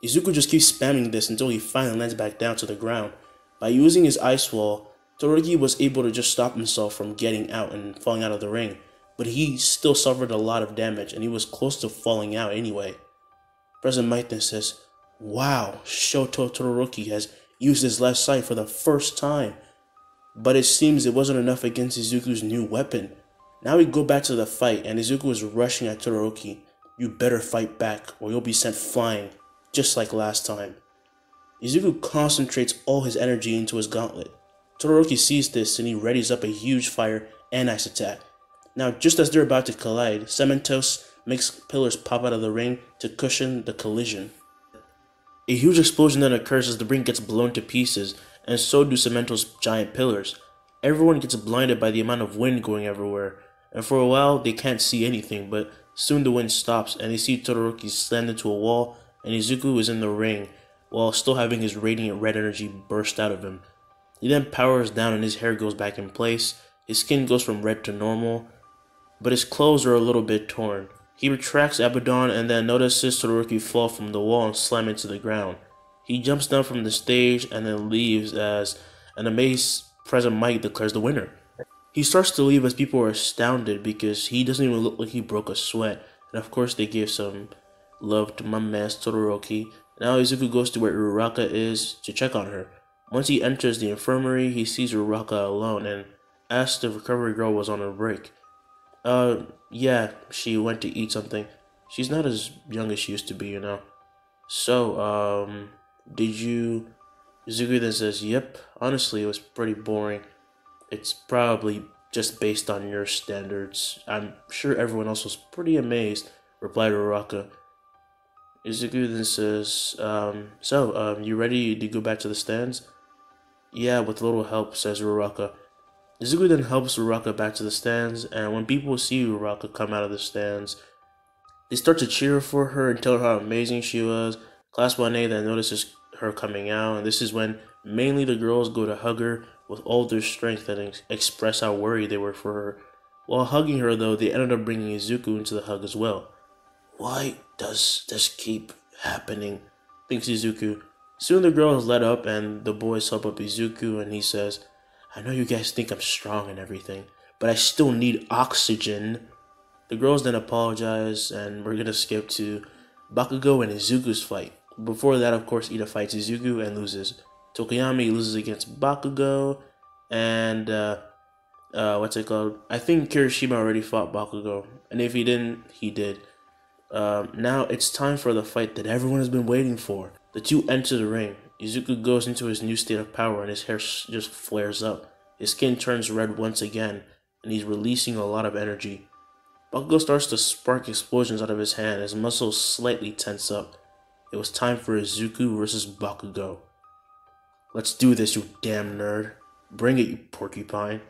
Speaker 2: Izuku just keeps spamming this until he finally lands back down to the ground. By using his ice wall, Todoroki was able to just stop himself from getting out and falling out of the ring, but he still suffered a lot of damage and he was close to falling out anyway. President Mike then says, "Wow, Shoto Todoroki has used his left side for the first time." But it seems it wasn't enough against Izuku's new weapon. Now we go back to the fight and Izuku is rushing at Todoroki. "You better fight back or you'll be sent flying, just like last time." Izuku concentrates all his energy into his gauntlet. Todoroki sees this and he readies up a huge fire and ice attack. Now, just as they're about to collide, Cementos makes pillars pop out of the ring to cushion the collision. A huge explosion then occurs as the ring gets blown to pieces, and so do Cementos' giant pillars. Everyone gets blinded by the amount of wind going everywhere, and for a while they can't see anything, but soon the wind stops and they see Todoroki slammed into a wall, and Izuku is in the ring while still having his radiant red energy burst out of him. He then powers down and his hair goes back in place, his skin goes from red to normal, but his clothes are a little bit torn. He retracts Abaddon and then notices Todoroki fall from the wall and slam into the ground. He jumps down from the stage and then leaves as an amazed President Mike declares the winner. He starts to leave as people are astounded because he doesn't even look like he broke a sweat, and of course they give some love to my man Todoroki. Now Izuku goes to where Uraraka is to check on her. Once he enters the infirmary, he sees Uraraka alone and asks if Recovery Girl was on her break. Yeah, she went to eat something. She's not as young as she used to be, you know. So, did you... Izuku then says, yep, honestly, it was pretty boring. It's probably just based on your standards. I'm sure everyone else was pretty amazed, replied Uraraka. Izuku then says, you ready to go back to the stands? Yeah, with a little help, says Uraraka. Izuku then helps Uraraka back to the stands, and when people see Uraraka come out of the stands, they start to cheer for her and tell her how amazing she was. Class 1A then notices her coming out, and this is when mainly the girls go to hug her with all their strength and express how worried they were for her. While hugging her though, they ended up bringing Izuku into the hug as well. Why does this keep happening? Thinks Izuku. Soon the girls let up and the boys help up Izuku, and he says, I know you guys think I'm strong and everything, but I still need oxygen. The girls then apologize, and we're gonna skip to Bakugo and Izuku's fight. Before that, of course, Ida fights Izuku and loses. Tokoyami loses against Bakugo, and what's it called? I think Kirishima already fought Bakugo, and if he didn't, he did. Now it's time for the fight that everyone has been waiting for. The two enter the ring. Izuku goes into his new state of power and his hair just flares up. His skin turns red once again, and he's releasing a lot of energy. Bakugo starts to spark explosions out of his hand, his muscles slightly tense up. It was time for Izuku versus Bakugo. Let's do this, you damn nerd. Bring it, you porcupine.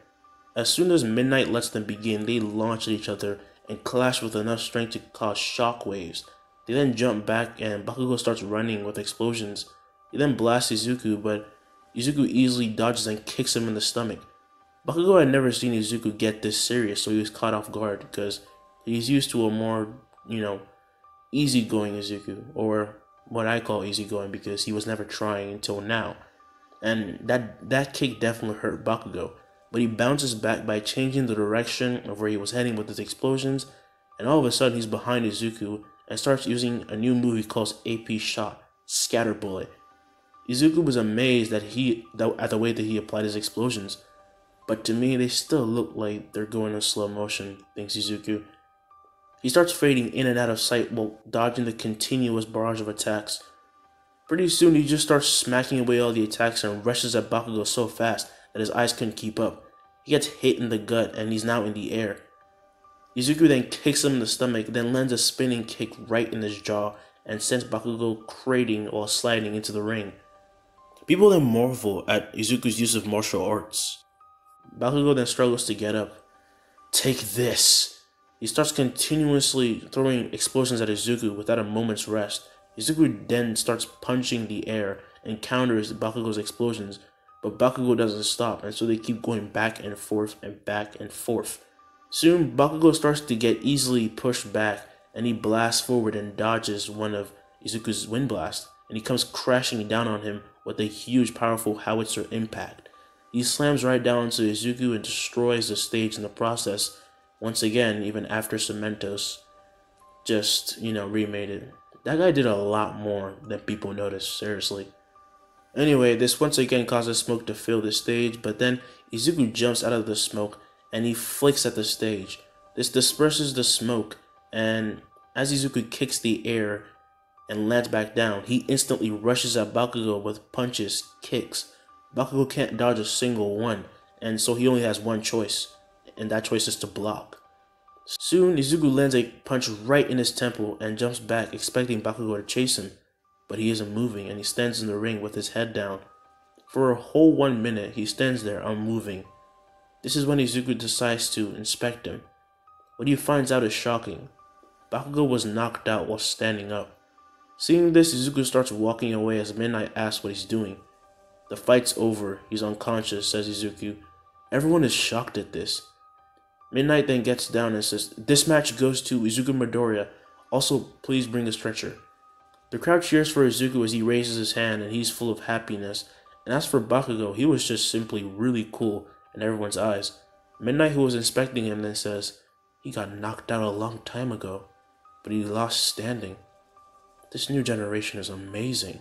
Speaker 2: As soon as midnight lets them begin, they launch at each other and clash with enough strength to cause shockwaves. They then jump back and Bakugo starts running with explosions. He then blasts Izuku, but Izuku easily dodges and kicks him in the stomach. Bakugo had never seen Izuku get this serious, so he was caught off guard because he's used to a more, easygoing Izuku, or what I call easygoing because he was never trying until now. And that kick definitely hurt Bakugo, but he bounces back by changing the direction of where he was heading with his explosions, and all of a sudden he's behind Izuku and starts using a new move he calls AP Shot, Scatter Bullet. Izuku was amazed at the way that he applied his explosions, but to me they still look like they're going in slow motion, thinks Izuku. He starts fading in and out of sight while dodging the continuous barrage of attacks. Pretty soon he just starts smacking away all the attacks and rushes at Bakugo so fast that his eyes couldn't keep up. He gets hit in the gut and he's now in the air. Izuku then kicks him in the stomach, then lands a spinning kick right in his jaw and sends Bakugo crating while sliding into the ring. People then marvel at Izuku's use of martial arts. Bakugo then struggles to get up. Take this! He starts continuously throwing explosions at Izuku without a moment's rest. Izuku then starts punching the air and counters Bakugo's explosions, but Bakugo doesn't stop, and so they keep going back and forth and back and forth. Soon, Bakugo starts to get easily pushed back, and he blasts forward and dodges one of Izuku's wind blasts, and he comes crashing down on him with a huge powerful howitzer impact. He slams right down into Izuku and destroys the stage in the process, once again, even after Cementos just, remade it. That guy did a lot more than people noticed, seriously. Anyway, this once again causes smoke to fill the stage, but then Izuku jumps out of the smoke and he flicks at the stage. This disperses the smoke, and as Izuku kicks the air and lands back down, he instantly rushes at Bakugo with punches, kicks. Bakugo can't dodge a single one, and so he only has one choice, and that choice is to block. Soon, Izuku lands a punch right in his temple and jumps back, expecting Bakugo to chase him. But he isn't moving, and he stands in the ring with his head down. For a whole 1 minute, he stands there unmoving. This is when Izuku decides to inspect him. What he finds out is shocking. Bakugo was knocked out while standing up. Seeing this, Izuku starts walking away as Midnight asks what he's doing. The fight's over. He's unconscious, says Izuku. Everyone is shocked at this. Midnight then gets down and says, "This match goes to Izuku Midoriya. Also, please bring a stretcher." The crowd cheers for Izuku as he raises his hand and he's full of happiness. And as for Bakugo, he was just simply really cool in everyone's eyes. Midnight, who was inspecting him, then says, "He got knocked out a long time ago, but he lost standing. This new generation is amazing."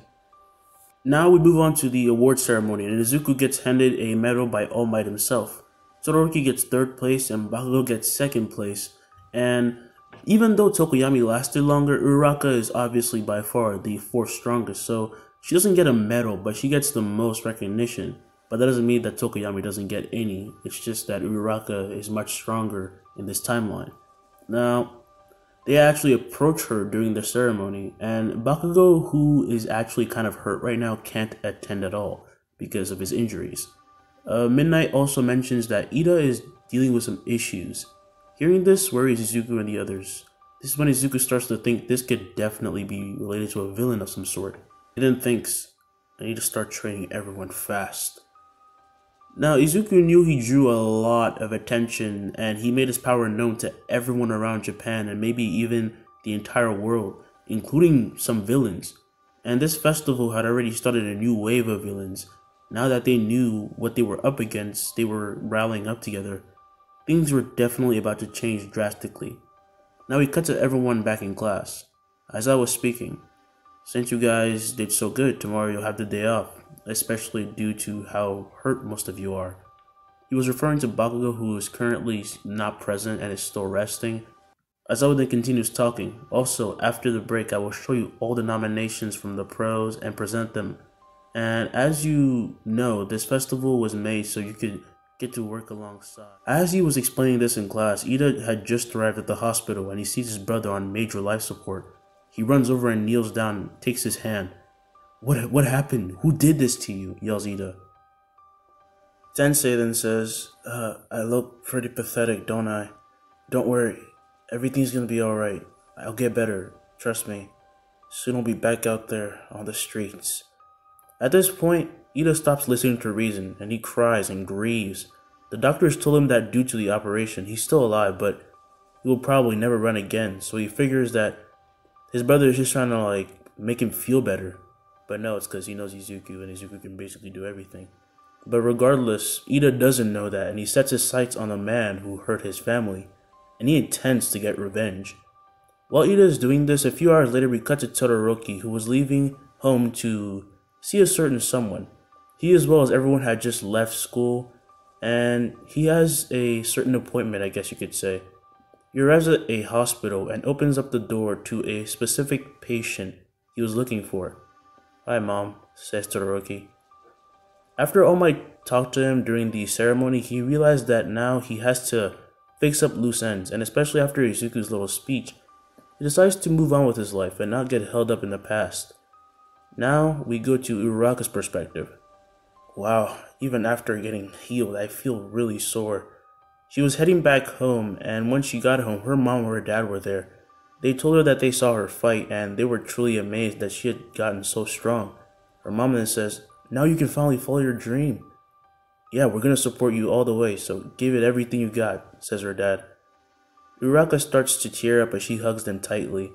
Speaker 2: Now we move on to the award ceremony, and Izuku gets handed a medal by All Might himself. Todoroki gets 3rd place and Bakugo gets 2nd place. And even though Tokoyami lasted longer, Uraraka is obviously by far the 4th strongest, so she doesn't get a medal, but she gets the most recognition. But that doesn't mean that Tokoyami doesn't get any, it's just that Uraraka is much stronger in this timeline. Now, they actually approach her during the ceremony, and Bakugo, who is actually kind of hurt right now, can't attend at all because of his injuries. Midnight also mentions that Ida is dealing with some issues. Hearing this worries Izuku and the others. This is when Izuku starts to think this could definitely be related to a villain of some sort. He then thinks, "I need to start training everyone fast." Now, Izuku knew he drew a lot of attention, and he made his power known to everyone around Japan and maybe even the entire world, including some villains. And this festival had already started a new wave of villains. Now that they knew what they were up against, they were rallying up together. Things were definitely about to change drastically. Now we cut to everyone back in class. As I was speaking, "Since you guys did so good, tomorrow you'll have the day off, especially due to how hurt most of you are." He was referring to Bakugo, who is currently not present and is still resting. Aizawa then continues talking. "Also, after the break, I will show you all the nominations from the pros and present them. And as you know, this festival was made so you could get to work alongside." As he was explaining this in class, Ida had just arrived at the hospital and he sees his brother on major life support. He runs over and kneels down, takes his hand. What happened? Who did this to you?" yells Ida. Sensei then says, "I look pretty pathetic, don't I? Don't worry, everything's gonna be alright. I'll get better, trust me. Soon I'll be back out there on the streets." At this point, Ida stops listening to reason and he cries and grieves. The doctors told him that due to the operation, he's still alive, but he will probably never run again, so he figures that his brother is just trying to make him feel better. But no, it's because he knows Izuku and Izuku can basically do everything. But regardless, Ida doesn't know that, and he sets his sights on the man who hurt his family, and he intends to get revenge. While Ida is doing this, a few hours later we cut to Todoroki, who was leaving home to see a certain someone. He, as well as everyone, had just left school, and he has a certain appointment, I guess you could say. He arrives at a hospital and opens up the door to a specific patient he was looking for. "Hi, Mom," says Todoroki. After All Might talked to him during the ceremony, he realized that now he has to fix up loose ends, and especially after Izuku's little speech, he decides to move on with his life and not get held up in the past. Now we go to Uraraka's perspective. "Wow, even after getting healed, I feel really sore." She was heading back home, and when she got home, her mom or her dad were there. They told her that they saw her fight, and they were truly amazed that she had gotten so strong. Her mom then says, "Now you can finally follow your dream." "Yeah, we're gonna support you all the way, so give it everything you got," says her dad. Uraraka starts to tear up as she hugs them tightly.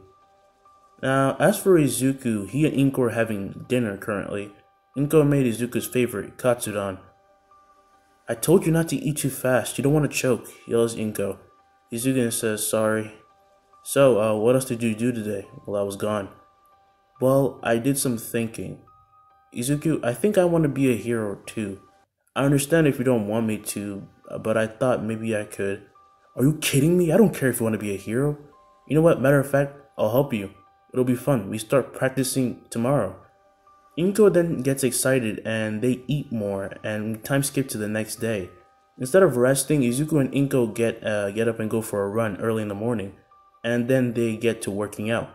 Speaker 2: Now, as for Izuku, he and Inko are having dinner currently. Inko made Izuku's favorite, katsudon. "I told you not to eat too fast, you don't want to choke," yells Inko. Izuku says, "Sorry." "So, what else did you do today while I was gone?" "Well, I did some thinking. Izuku, I think I want to be a hero too. I understand if you don't want me to, but I thought maybe I could." "Are you kidding me? I don't care if you want to be a hero. You know what, matter of fact, I'll help you. It'll be fun. We start practicing tomorrow." Inko then gets excited and they eat more, and time skip to the next day. Instead of resting, Izuku and Inko get up and go for a run early in the morning, and then they get to working out.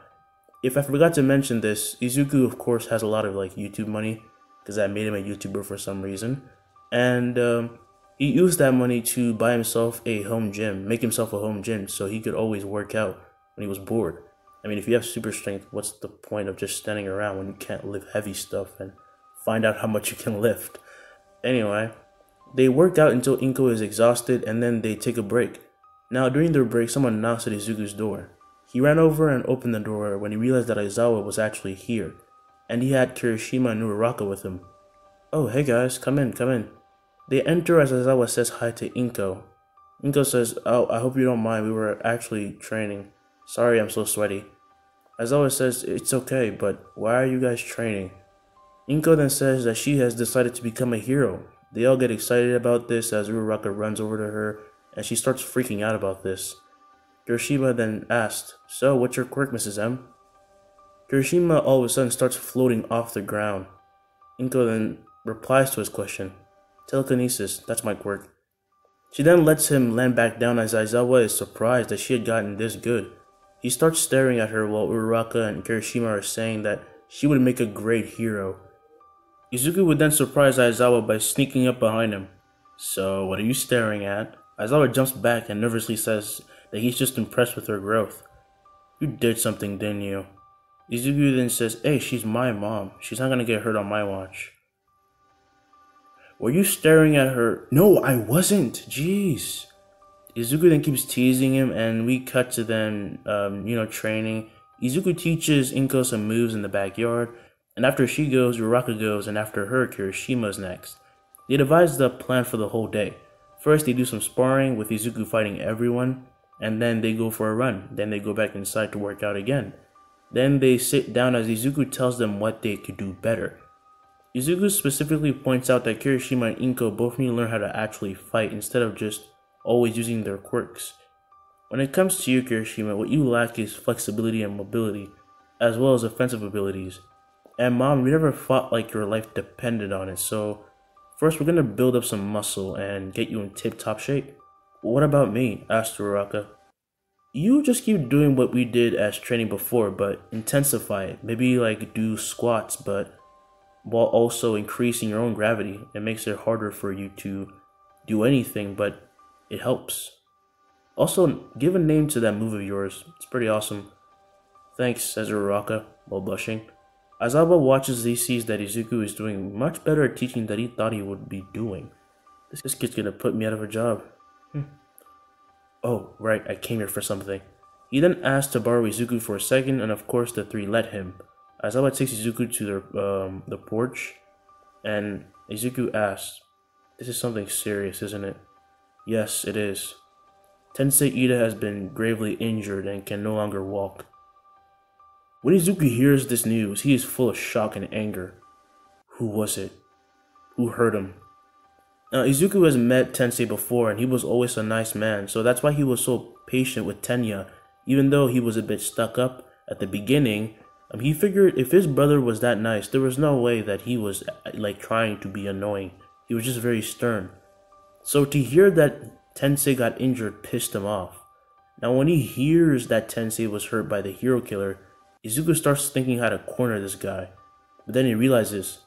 Speaker 2: If I forgot to mention this, Izuku of course has a lot of like YouTube money, because I made him a YouTuber for some reason, and he used that money to buy himself a home gym, make himself a home gym, so he could always work out when he was bored. I mean, if you have super strength, what's the point of just standing around when you can't lift heavy stuff and find out how much you can lift? Anyway, they work out until Inko is exhausted, and then they take a break. Now, during their break, someone knocks at Izuku's door. He ran over and opened the door when he realized that Aizawa was actually here, and he had Kirishima and Uraraka with him. "Oh, hey guys, come in, come in." They enter as Aizawa says hi to Inko. Inko says, "Oh, I hope you don't mind, we were actually training. Sorry I'm so sweaty." Aizawa says, "It's okay, but why are you guys training?" Inko then says that she has decided to become a hero. They all get excited about this as Uraraka runs over to her, and she starts freaking out about this. Kirishima then asked, "So, what's your quirk, Mrs. M?" Kirishima all of a sudden starts floating off the ground. Inko then replies to his question, "Telekinesis, that's my quirk." She then lets him land back down as Aizawa is surprised that she had gotten this good. He starts staring at her while Uraraka and Kirishima are saying that she would make a great hero. Izuku would then surprise Aizawa by sneaking up behind him. "So, what are you staring at?" Aizawa jumps back and nervously says that he's just impressed with her growth. "You did something, didn't you?" Izuku then says, "Hey, she's my mom. She's not gonna get hurt on my watch." "Were you staring at her?" "No, I wasn't. Jeez." Izuku then keeps teasing him, and we cut to them, training. Izuku teaches Inko some moves in the backyard, and after she goes, Uraraka goes, and after her, Kirishima's next. They devise the plan for the whole day. First, they do some sparring with Izuku fighting everyone, and then they go for a run. Then they go back inside to work out again. Then they sit down as Izuku tells them what they could do better. Izuku specifically points out that Kirishima and Inko both need to learn how to actually fight instead of just always using their quirks. When it comes to you, Kirishima, what you lack is flexibility and mobility, as well as offensive abilities. And Mom, you never fought like your life depended on it, so first we're gonna build up some muscle and get you in tip-top shape. "What about me?" asked Uraraka. "You just keep doing what we did as training before, but intensify it. Maybe like do squats, but while also increasing your own gravity. It makes it harder for you to do anything, but it helps. Also, give a name to that move of yours. It's pretty awesome." "Thanks," says Uraraka, while blushing. Aizawa watches as he sees that Izuku is doing much better at teaching than he thought he would be doing. This kid's gonna put me out of a job. "Oh, right, I came here for something." He then asked to borrow Izuku for a second, and of course the three let him. Aizawa takes Izuku to the porch, and Izuku asks, "This is something serious, isn't it?" "Yes, it is. Tensei Ida has been gravely injured and can no longer walk." When Izuku hears this news, he is full of shock and anger. Who was it? Who hurt him? Now, Izuku has met Tensei before, and he was always a nice man, so that's why he was so patient with Tenya. Even though he was a bit stuck up at the beginning, he figured if his brother was that nice, there was no way that he was like trying to be annoying. He was just very stern. So to hear that Tensei got injured pissed him off. Now when he hears that Tensei was hurt by the hero killer, Izuku starts thinking how to corner this guy. But then he realizes,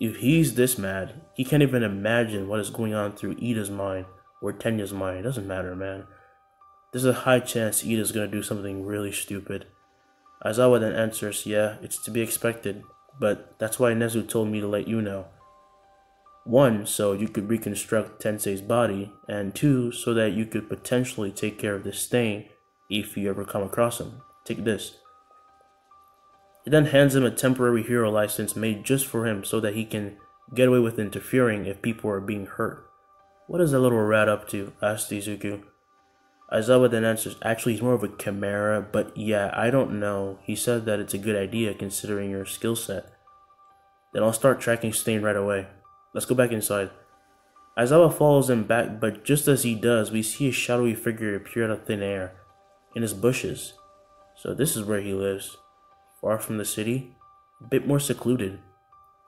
Speaker 2: if he's this mad, he can't even imagine what is going on through Ida's mind or Tenya's mind. It doesn't matter, man. There's a high chance Ida's gonna do something really stupid. Aizawa then answers, "Yeah, it's to be expected, but that's why Nezu told me to let you know. 1, so you could reconstruct Tensei's body, and 2, so that you could potentially take care of this stain if you ever come across him. Take this." He then hands him a temporary hero license made just for him so that he can get away with interfering if people are being hurt. "What is that little rat up to?" asks Izuku. Aizawa then answers, "Actually, he's more of a chimera, but yeah, I don't know. He said that it's a good idea considering your skill set." "Then I'll start tracking Stain right away. Let's go back inside." Aizawa follows him back, but just as he does, we see a shadowy figure appear out of thin air, in his bushes. So this is where he lives. Far from the city, a bit more secluded.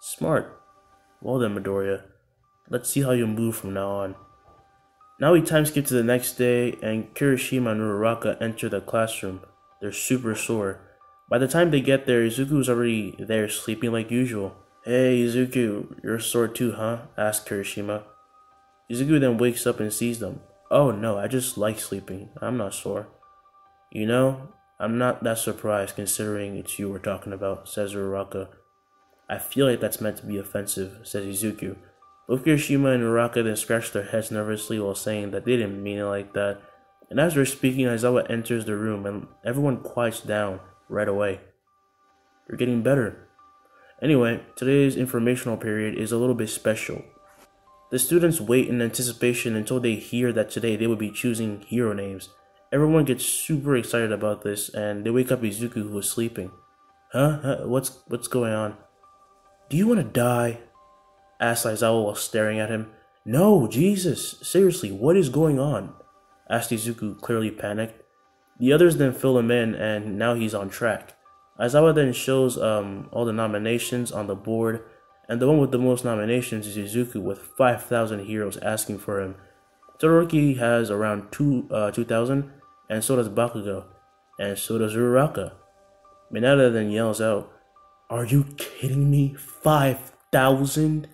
Speaker 2: Smart. Well then, Midoriya, let's see how you move from now on. Now we time skip to the next day, and Kirishima and Uraraka enter the classroom. They're super sore. By the time they get there, Izuku's already there sleeping like usual. "Hey Izuku, you're sore too, huh?" asks Kirishima. Izuku then wakes up and sees them. "Oh no, I just like sleeping. I'm not sore." "You know, I'm not that surprised considering it's you we're talking about," says Uraraka. "I feel like that's meant to be offensive," says Izuku. Both Kirishima and Uraraka then scratch their heads nervously while saying that they didn't mean it like that. And as they're speaking, Aizawa enters the room and everyone quiets down right away. You're getting better. Anyway, today's informational period is a little bit special. The students wait in anticipation until they hear that today they will be choosing hero names. Everyone gets super excited about this, and they wake up Izuku, who is sleeping. Huh? What's going on? "Do you want to die?" asks Aizawa while staring at him. "No, Jesus, seriously, what is going on?" asked Izuku, clearly panicked. The others then fill him in, and now he's on track. Aizawa then shows all the nominations on the board, and the one with the most nominations is Izuku with 5,000 heroes asking for him. Todoroki has around 2,000, and so does Bakugo, and so does Uraraka. Mineta then yells out, "Are you kidding me? 5,000?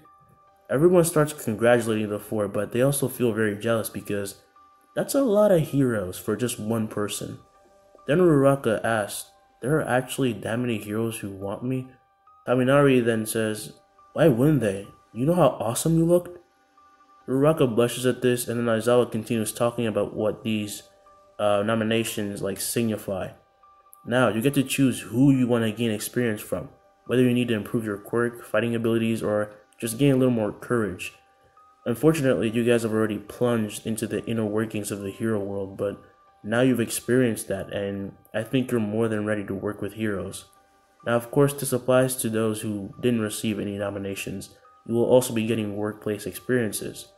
Speaker 2: Everyone starts congratulating the four, but they also feel very jealous because that's a lot of heroes for just one person. Then Uraraka asks, "There are actually that many heroes who want me?" Kaminari then says, "Why wouldn't they? You know how awesome you looked?" Uraraka blushes at this, and then Aizawa continues talking about what these nominations signify. Now, you get to choose who you want to gain experience from, whether you need to improve your quirk, fighting abilities, or just gain a little more courage. Unfortunately, you guys have already plunged into the inner workings of the hero world, but now you've experienced that, and I think you're more than ready to work with heroes. Now, of course, this applies to those who didn't receive any nominations. You will also be getting workplace experiences.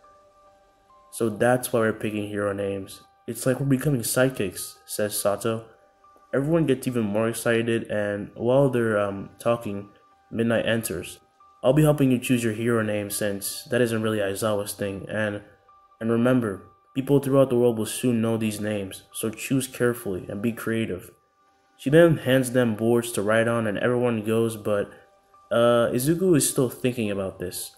Speaker 2: So that's why we're picking hero names. It's like we're becoming sidekicks," says Sato. Everyone gets even more excited, and while they're talking, Midnight enters. "I'll be helping you choose your hero name since that isn't really Aizawa's thing, and remember, people throughout the world will soon know these names, so choose carefully and be creative." She then hands them boards to write on, and everyone goes, but Izuku is still thinking about this.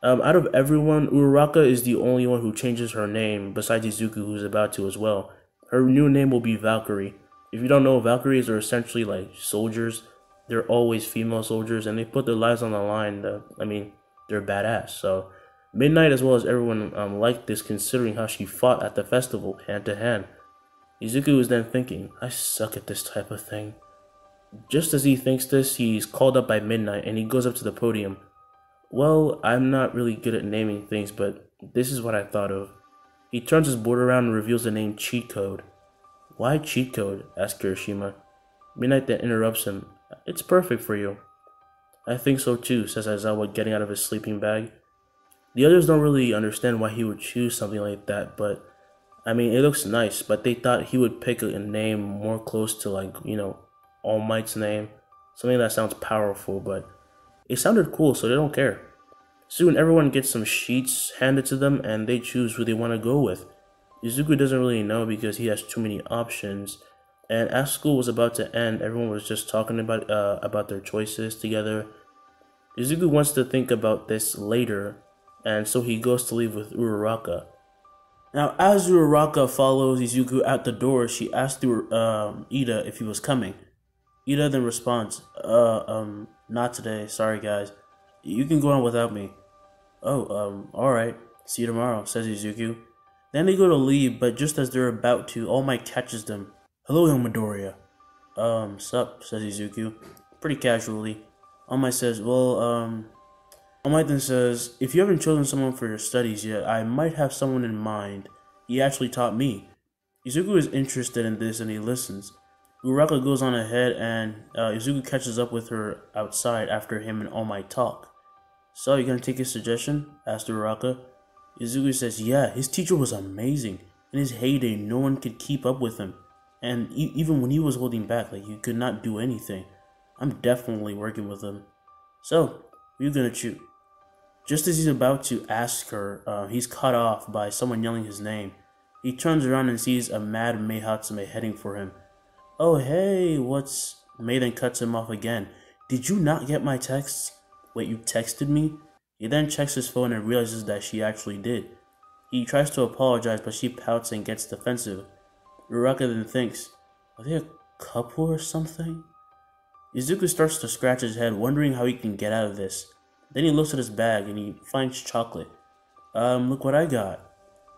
Speaker 2: Out of everyone, Uraraka is the only one who changes her name, besides Izuku, who's about to as well. Her new name will be Valkyrie. If you don't know, Valkyries are essentially like soldiers. They're always female soldiers, and they put their lives on the line. They're badass. So Midnight, as well as everyone, liked this, considering how she fought at the festival, hand to hand. Izuku is then thinking, "I suck at this type of thing." Just as he thinks this, he's called up by Midnight, and he goes up to the podium. "Well, I'm not really good at naming things, but this is what I thought of." He turns his board around and reveals the name Cheat Code. "Why Cheat Code?" asks Kirishima. Midnight then interrupts him. "It's perfect for you." "I think so too," says Aizawa, getting out of his sleeping bag. The others don't really understand why he would choose something like that, but it looks nice, but they thought he would pick a name more close to All Might's name, something that sounds powerful, but it sounded cool, so they don't care. Soon everyone gets some sheets handed to them, and they choose who they want to go with. Izuku doesn't really know because he has too many options, and as school was about to end, everyone was just talking about their choices together. Izuku wants to think about this later, and so he goes to leave with Uraraka. Now, as Uraraka follows Izuku out the door, she asks Ida if he was coming. Ida then responds, not today, sorry guys. You can go on without me." "Oh, alright, see you tomorrow," says Izuku. Then they go to leave, but just as they're about to, All Might catches them. "Hello, young Midoriya." Sup," says Izuku, pretty casually. All Might says, All Might then says, "If you haven't chosen someone for your studies yet, I might have someone in mind. He actually taught me." Izuku is interested in this and he listens. Uraraka goes on ahead, and Izuku catches up with her outside after him and All Might talk. "So, you gonna take his suggestion?" asked Uraraka. Izuku says, "Yeah, his teacher was amazing. In his heyday, no one could keep up with him. And even when he was holding back, he could not do anything. I'm definitely working with him. So, who you gonna choose?" Just as he's about to ask her, he's cut off by someone yelling his name. He turns around and sees a mad Mei Hatsume heading for him. "Oh hey, what's..." Mei then cuts him off again. "Did you not get my texts?" "Wait, you texted me?" He then checks his phone and realizes that she actually did. He tries to apologize, but she pouts and gets defensive. Uraka then thinks, are they a couple or something? Izuku starts to scratch his head, wondering how he can get out of this. Then he looks at his bag and he finds chocolate. Look what I got."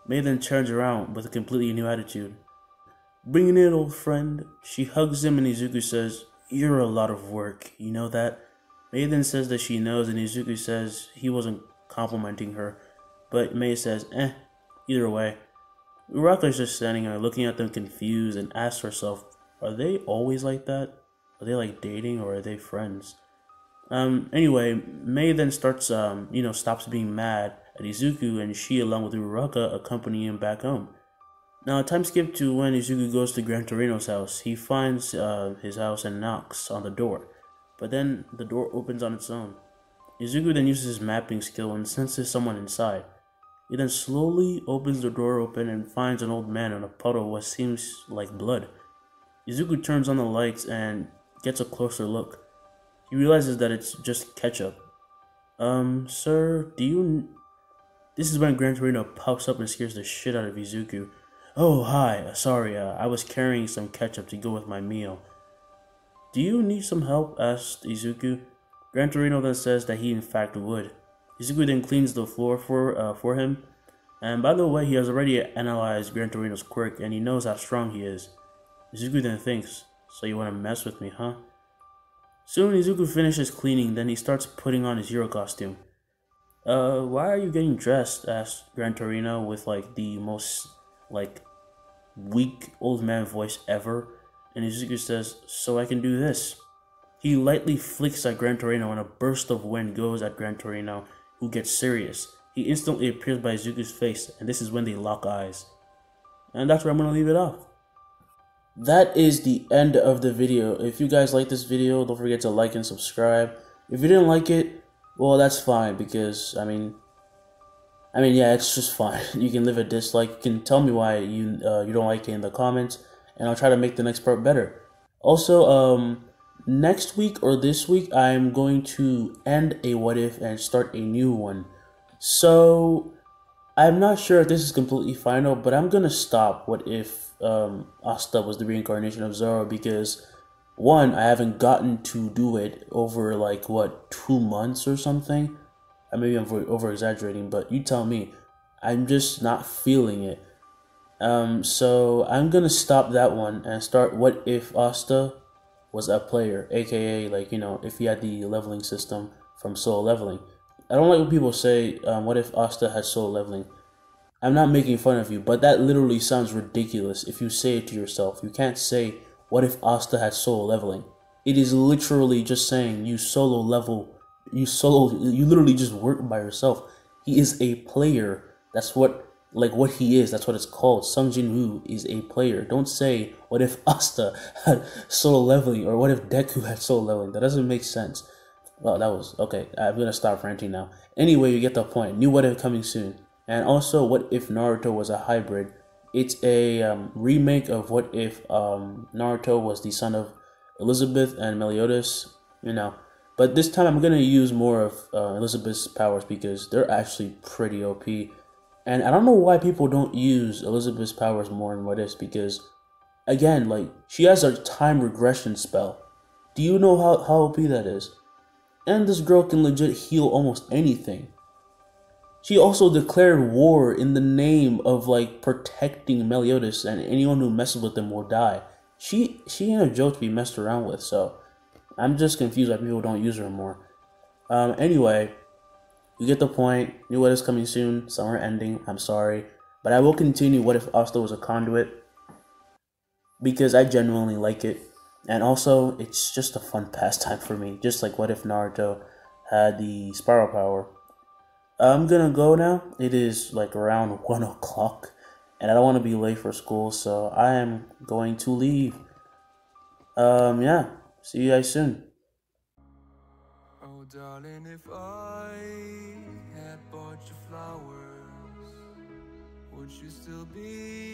Speaker 2: Mei then turns around with a completely new attitude. "Bring it in, old friend." She hugs him and Izuku says, "You're a lot of work, you know that?" Mei then says that she knows and Izuku says he wasn't complimenting her, but Mei says, either way. Uraka is just standing there looking at them confused and asks herself, are they always like that? Are they like dating or are they friends? Anyway, Mei then starts, stops being mad at Izuku and she, along with Uraka, accompany him back home. Now, time skip to when Izuku goes to Gran Torino's house. He finds his house and knocks on the door, but then the door opens on its own. Izuku then uses his mapping skill and senses someone inside. He then slowly opens the door open and finds an old man in a puddle of what seems like blood. Izuku turns on the lights and gets a closer look. He realizes that it's just ketchup. Sir, do you..." This is when Gran Torino pops up and scares the shit out of Izuku. "Oh, hi, sorry, I was carrying some ketchup to go with my meal." "Do you need some help?" asked Izuku. Gran Torino then says that he in fact would. Izuku then cleans the floor for him. And by the way, he has already analyzed Gran Torino's quirk and he knows how strong he is. Izuku then thinks, so you want to mess with me, huh? Soon Izuku finishes cleaning, then he starts putting on his hero costume. Why are you getting dressed?" asked Gran Torino with like the most weak old man voice ever. And Izuku says, "So I can do this." He lightly flicks at Gran Torino and a burst of wind goes at Gran Torino, who gets serious. He instantly appears by Izuku's face, and this is when they lock eyes. And that's where I'm going to leave it off. That is the end of the video. If you guys like this video, don't forget to like and subscribe. If you didn't like it, well, that's fine, because, I mean, yeah, it's just fine. You can leave a dislike. You can tell me why you don't like it in the comments, and I'll try to make the next part better. Also, next week or this week, I'm going to end a what if and start a new one. So, I'm not sure if this is completely final, but I'm gonna stop what if Asta was the reincarnation of Zoro, because one, I haven't gotten to do it over 2 months or something. Maybe I'm over exaggerating, but you tell me. I'm just not feeling it. So I'm gonna stop that one and start what if Asta was a player, aka if he had the leveling system from Solo Leveling. I don't like when people say, what if Asta had Solo Leveling? I'm not making fun of you, but that literally sounds ridiculous if you say it to yourself. You can't say, what if Asta had Solo Leveling? It is literally just saying you literally just work by yourself. He is a player. That's what he is. That's what it's called. Sung Jin-woo is a player. Don't say, what if Asta had Solo Leveling, or what if Deku had Solo Leveling? That doesn't make sense. Well, that was, okay, I'm gonna stop ranting now. Anyway, you get the point. New what if coming soon. And also, what if Naruto was a hybrid? It's a remake of what if Naruto was the son of Elizabeth and Meliodas, But this time I'm going to use more of Elizabeth's powers because they're actually pretty OP. And I don't know why people don't use Elizabeth's powers more in what ifs, because, again, she has a time regression spell. Do you know how OP that is? And this girl can legit heal almost anything. She also declared war in the name of protecting Meliodas, and anyone who messes with them will die. She ain't a joke to be messed around with, so I'm just confused why people don't use her more. Anyway, you get the point. New what is coming soon. Summer ending. I'm sorry, but I will continue what if Asta was a conduit, because I genuinely like it, and also it's just a fun pastime for me. Just like what if Naruto had the spiral power. I'm gonna go now. It is around 1 o'clock, and I don't want to be late for school, so I am going to leave. Yeah, see you guys soon.
Speaker 1: Oh, darling, if I
Speaker 3: that bought you flowers, would you still be